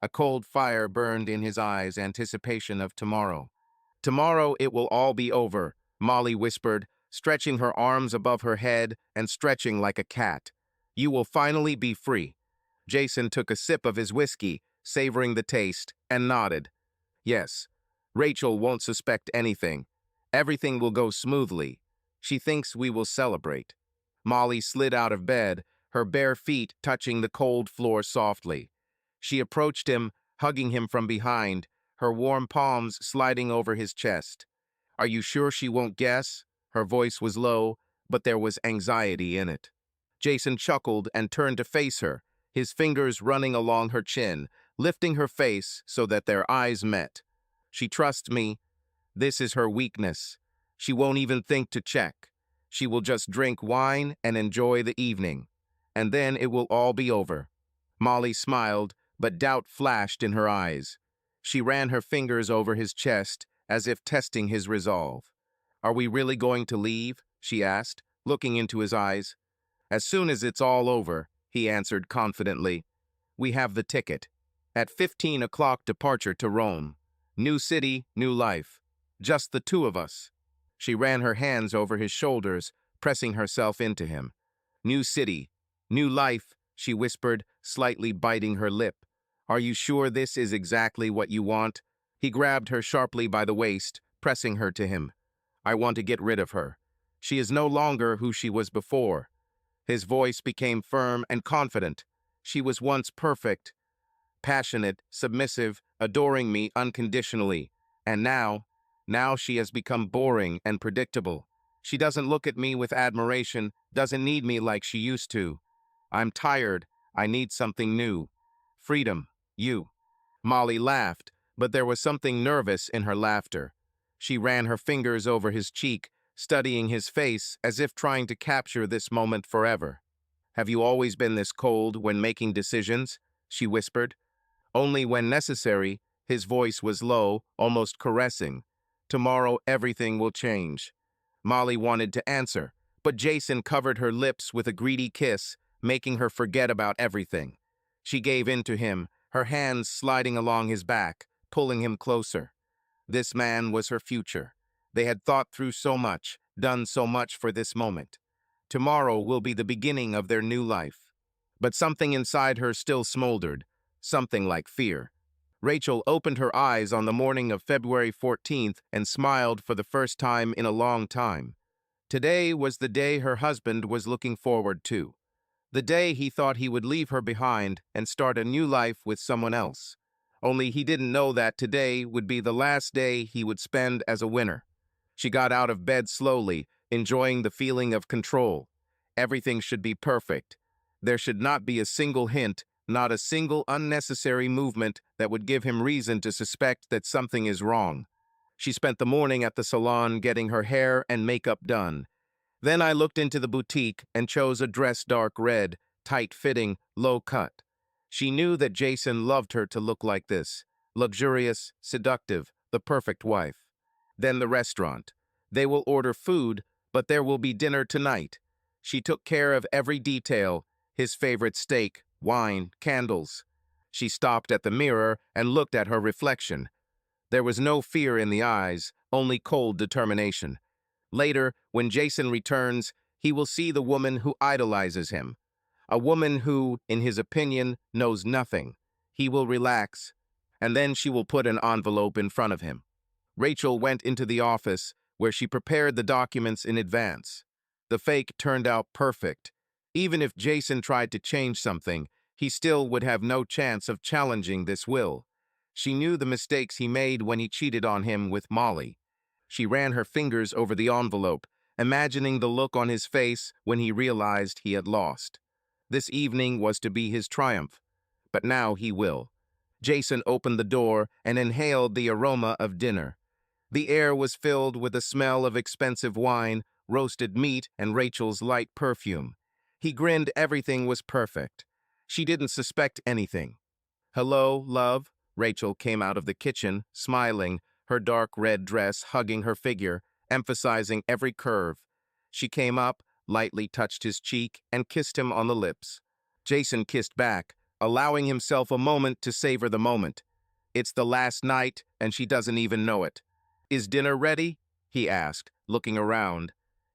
A cold fire burned in his eyes, anticipation of tomorrow. "Tomorrow it will all be over," Molly whispered, stretching her arms above her head and stretching like a cat. "You will finally be free." Jason took a sip of his whiskey, savoring the taste, and nodded. "Yes, Rachel won't suspect anything. Everything will go smoothly. She thinks we will celebrate." Molly slid out of bed, her bare feet touching the cold floor softly. She approached him, hugging him from behind, her warm palms sliding over his chest. "Are you sure she won't guess?" Her voice was low, but there was anxiety in it. Jason chuckled and turned to face her, his fingers running along her chin, lifting her face so that their eyes met. "She trusts me. This is her weakness. She won't even think to check. She will just drink wine and enjoy the evening. And then it will all be over." Molly smiled, but doubt flashed in her eyes. She ran her fingers over his chest, as if testing his resolve. "Are we really going to leave?" she asked, looking into his eyes. "As soon as it's all over," he answered confidently. "We have the ticket. At 15 o'clock departure to Rome. New city, new life. Just the two of us." She ran her hands over his shoulders, pressing herself into him. "New city, new life," she whispered, slightly biting her lip. "Are you sure this is exactly what you want?" He grabbed her sharply by the waist, pressing her to him. "I want to get rid of her. She is no longer who she was before." His voice became firm and confident. "She was once perfect, passionate, submissive, adoring me unconditionally. And now she has become boring and predictable. She doesn't look at me with admiration, doesn't need me like she used to. I'm tired. I need something new. Freedom. You." Molly laughed, but there was something nervous in her laughter. She ran her fingers over his cheek, studying his face as if trying to capture this moment forever. "Have you always been this cold when making decisions?" she whispered. "Only when necessary." His voice was low, almost caressing. "Tomorrow everything will change." Molly wanted to answer, but Jason covered her lips with a greedy kiss, making her forget about everything. She gave in to him, her hands sliding along his back, pulling him closer. This man was her future. They had thought through so much, done so much for this moment. Tomorrow will be the beginning of their new life. But something inside her still smoldered, something like fear. Rachel opened her eyes on the morning of February 14th and smiled for the first time in a long time. Today was the day her husband was looking forward to. The day he thought he would leave her behind and start a new life with someone else. Only he didn't know that today would be the last day he would spend as a winner. She got out of bed slowly, enjoying the feeling of control. Everything should be perfect. There should not be a single hint, not a single unnecessary movement that would give him reason to suspect that something is wrong. She spent the morning at the salon getting her hair and makeup done. Then I looked into the boutique and chose a dress dark red, tight-fitting, low-cut. She knew that Jason loved her to look like this, luxurious, seductive, the perfect wife. Then the restaurant. They will order food, but there will be dinner tonight. She took care of every detail, his favorite steak, wine, candles. She stopped at the mirror and looked at her reflection. There was no fear in the eyes, only cold determination. Later, when Jason returns, he will see the woman who idolizes him. A woman who, in his opinion, knows nothing. He will relax, and then she will put an envelope in front of him. Rachel went into the office, where she prepared the documents in advance. The fake turned out perfect. Even if Jason tried to change something, he still would have no chance of challenging this will. She knew the mistakes he made when he cheated on him with Molly. She ran her fingers over the envelope, imagining the look on his face when he realized he had lost. This evening was to be his triumph, but now he will. Jason opened the door and inhaled the aroma of dinner. The air was filled with the smell of expensive wine, roasted meat, and Rachel's light perfume. He grinned. Everything was perfect. She didn't suspect anything. "Hello, love." Rachel came out of the kitchen, smiling, her dark red dress hugging her figure, emphasizing every curve. She came up, lightly touched his cheek, and kissed him on the lips. Jason kissed back, allowing himself a moment to savor the moment. It's the last night, and she doesn't even know it. "Is dinner ready?" he asked, looking around.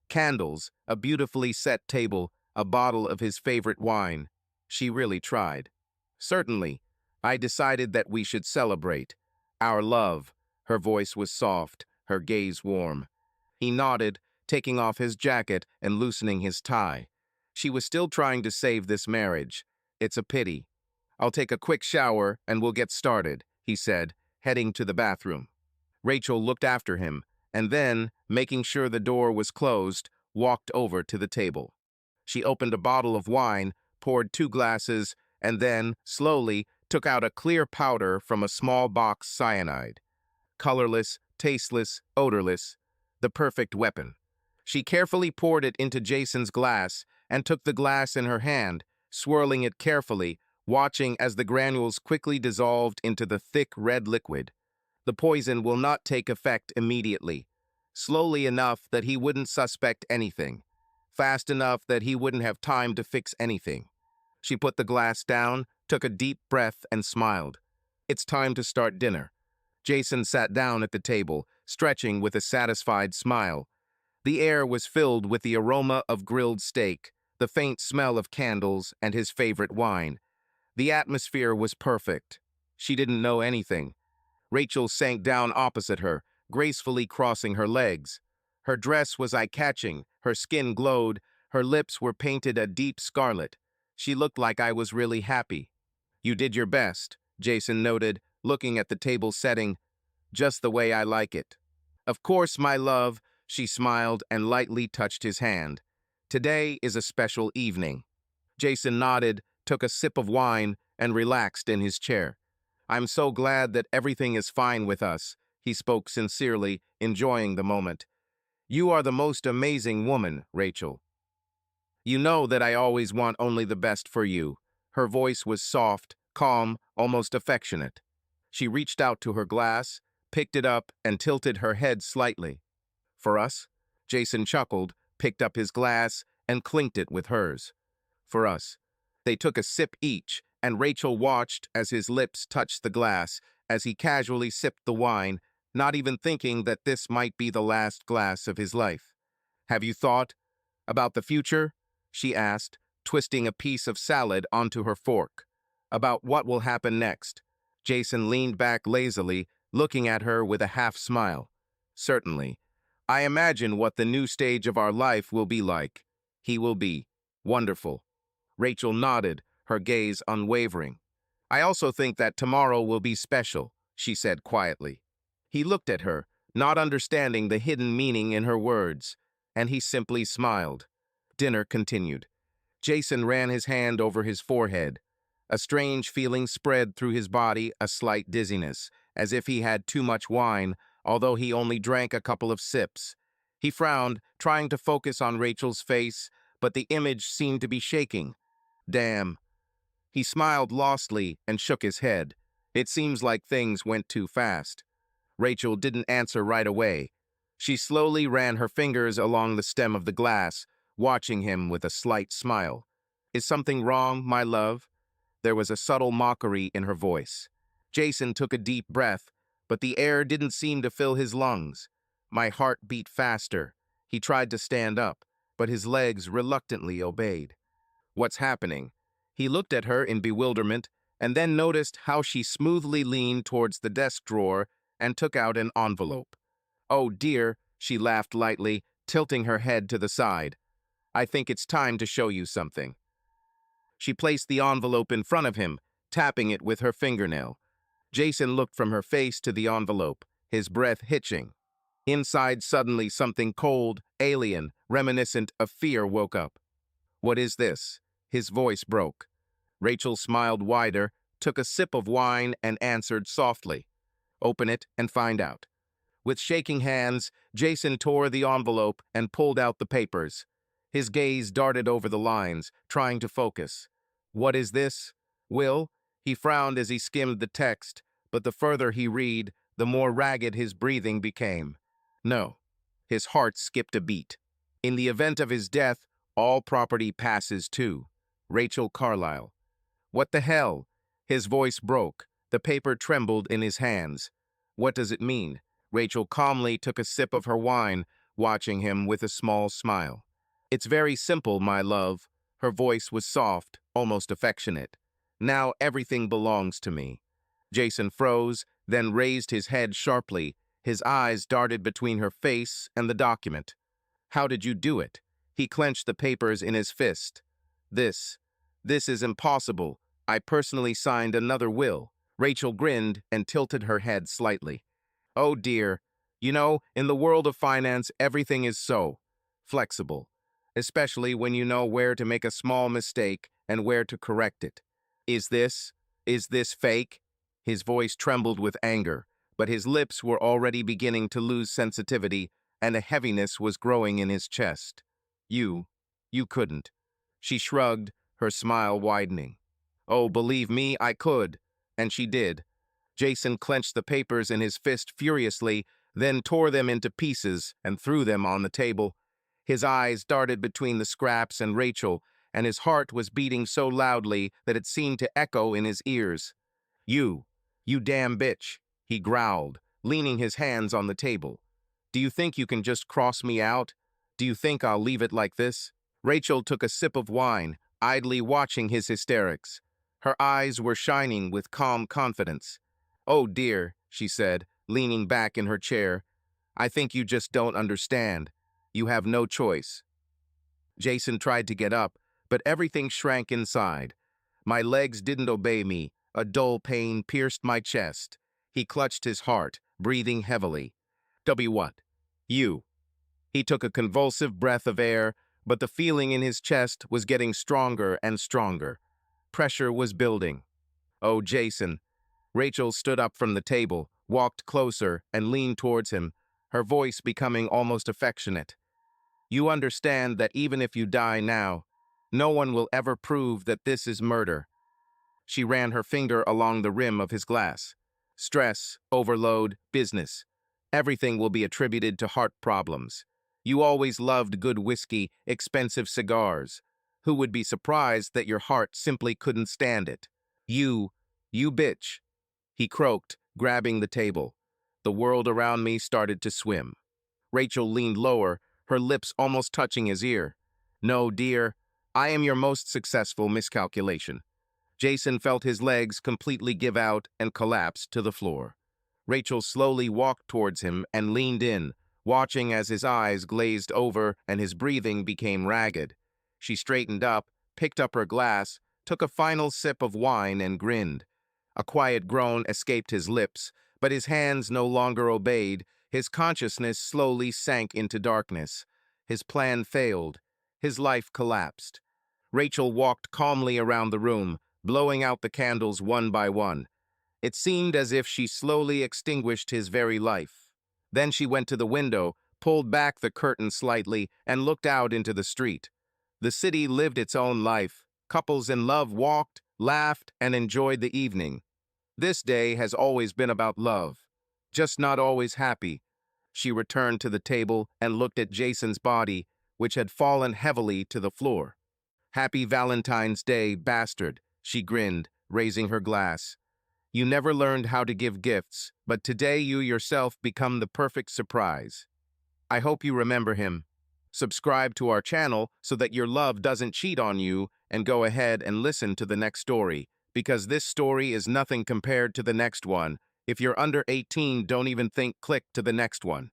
Candles, a beautifully set table, a bottle of his favorite wine. She really tried. "Certainly. I decided that we should celebrate. Our love." Her voice was soft, her gaze warm. He nodded, taking off his jacket and loosening his tie. She was still trying to save this marriage. "It's a pity. I'll take a quick shower and we'll get started," he said, heading to the bathroom. Rachel looked after him, and then, making sure the door was closed, walked over to the table. She opened a bottle of wine, poured 2 glasses, and then, slowly, took out a clear powder from a small box cyanide. Colorless, tasteless, odorless, the perfect weapon. She carefully poured it into Jason's glass and took the glass in her hand, swirling it carefully, watching as the granules quickly dissolved into the thick red liquid. The poison will not take effect immediately. Slowly enough that he wouldn't suspect anything. Fast enough that he wouldn't have time to fix anything. She put the glass down, took a deep breath, and smiled. It's time to start dinner. Jason sat down at the table, stretching with a satisfied smile. The air was filled with the aroma of grilled steak, the faint smell of candles, and his favorite wine. The atmosphere was perfect. She didn't know anything. Rachel sank down opposite her, gracefully crossing her legs. Her dress was eye-catching, her skin glowed, her lips were painted a deep scarlet. She looked like I was really happy. You did your best, Jason noted, looking at the table setting, just the way I like it. Of course, my love, she smiled and lightly touched his hand. Today is a special evening. Jason nodded, took a sip of wine, and relaxed in his chair. I'm so glad that everything is fine with us, he spoke sincerely, enjoying the moment. You are the most amazing woman, Rachel. You know that I always want only the best for you. Her voice was soft, calm, almost affectionate. She reached out to her glass, picked it up, and tilted her head slightly. For us? Jason chuckled, picked up his glass, and clinked it with hers. For us. They took a sip each, and Rachel watched as his lips touched the glass, as he casually sipped the wine, not even thinking that this might be the last glass of his life. Have you thought about the future? She asked, twisting a piece of salad onto her fork. About what will happen next? Jason leaned back lazily, looking at her with a half smile. Certainly. I imagine what the new stage of our life will be like. He will be wonderful. Rachel nodded, her gaze unwavering. I also think that tomorrow will be special, she said quietly. He looked at her, not understanding the hidden meaning in her words, and he simply smiled. Dinner continued. Jason ran his hand over his forehead. A strange feeling spread through his body, a slight dizziness, as if he had too much wine, although he only drank a couple of sips. He frowned, trying to focus on Rachel's face, but the image seemed to be shaking. Damn. He smiled lostly and shook his head. It seems like things went too fast. Rachel didn't answer right away. She slowly ran her fingers along the stem of the glass, watching him with a slight smile. Is something wrong, my love? There was a subtle mockery in her voice. Jason took a deep breath, but the air didn't seem to fill his lungs. My heart beat faster. He tried to stand up, but his legs reluctantly obeyed. What's happening? He looked at her in bewilderment and then noticed how she smoothly leaned towards the desk drawer and took out an envelope. Oh dear, she laughed lightly, tilting her head to the side. I think it's time to show you something. She placed the envelope in front of him, tapping it with her fingernail. Jason looked from her face to the envelope, his breath hitching. Inside, suddenly something cold, alien, reminiscent of fear woke up. What is this? His voice broke. Rachel smiled wider, took a sip of wine, and answered softly. Open it and find out. With shaking hands, Jason tore the envelope and pulled out the papers. His gaze darted over the lines, trying to focus. What is this? Will? He frowned as he skimmed the text, but the further he read, the more ragged his breathing became. No. His heart skipped a beat. In the event of his death, all property passes to Rachel Carlyle. What the hell? His voice broke. The paper trembled in his hands. What does it mean? Rachel calmly took a sip of her wine, watching him with a small smile. It's very simple, my love. Her voice was soft, almost affectionate. Now everything belongs to me. Jason froze, then raised his head sharply. His eyes darted between her face and the document. How did you do it? He clenched the papers in his fist. This is impossible. I personally signed another will. Rachel grinned and tilted her head slightly. Oh dear. You know, in the world of finance, everything is so flexible, especially when you know where to make a small mistake and where to correct it. Is this fake? His voice trembled with anger, but his lips were already beginning to lose sensitivity, and a heaviness was growing in his chest. You couldn't. She shrugged, her smile widening. Oh, believe me, I could. And she did. Jason clenched the papers in his fist furiously, then tore them into pieces and threw them on the table. His eyes darted between the scraps and Rachel, and his heart was beating so loudly that it seemed to echo in his ears. You, you damn bitch, he growled, leaning his hands on the table. Do you think you can just cross me out? Do you think I'll leave it like this? Rachel took a sip of wine, idly watching his hysterics. Her eyes were shining with calm confidence. Oh dear, she said, leaning back in her chair. I think you just don't understand. You have no choice. Jason tried to get up, but everything shrank inside. My legs didn't obey me. A dull pain pierced my chest. He clutched his heart, breathing heavily. What? You. He took a convulsive breath of air, but the feeling in his chest was getting stronger and stronger. Pressure was building. Oh, Jason. Rachel stood up from the table, walked closer, and leaned towards him, her voice becoming almost affectionate. You understand that even if you die now, no one will ever prove that this is murder. She ran her finger along the rim of his glass. Stress, overload, business. Everything will be attributed to heart problems. You always loved good whiskey, expensive cigars. Who would be surprised that your heart simply couldn't stand it? You bitch. He croaked, grabbing the table. The world around me started to swim. Rachel leaned lower, her lips almost touching his ear. No, dear, I am your most successful miscalculation. Jason felt his legs completely give out and collapse to the floor. Rachel slowly walked towards him and leaned in, watching as his eyes glazed over and his breathing became ragged. She straightened up, picked up her glass, took a final sip of wine and grinned. A quiet groan escaped his lips, but his hands no longer obeyed. His consciousness slowly sank into darkness. His plan failed. His life collapsed. Rachel walked calmly around the room, blowing out the candles one by one. It seemed as if she slowly extinguished his very life. Then she went to the window, pulled back the curtain slightly, and looked out into the street. The city lived its own life. Couples in love walked, laughed, and enjoyed the evening. This day has always been about love, just not always happy. She returned to the table and looked at Jason's body, which had fallen heavily to the floor. Happy Valentine's Day, bastard, she grinned, raising her glass. You never learned how to give gifts, but today you yourself become the perfect surprise. I hope you remember him. Subscribe to our channel so that your love doesn't cheat on you, and go ahead and listen to the next story, because this story is nothing compared to the next one. If you're under 18, don't even click to the next one.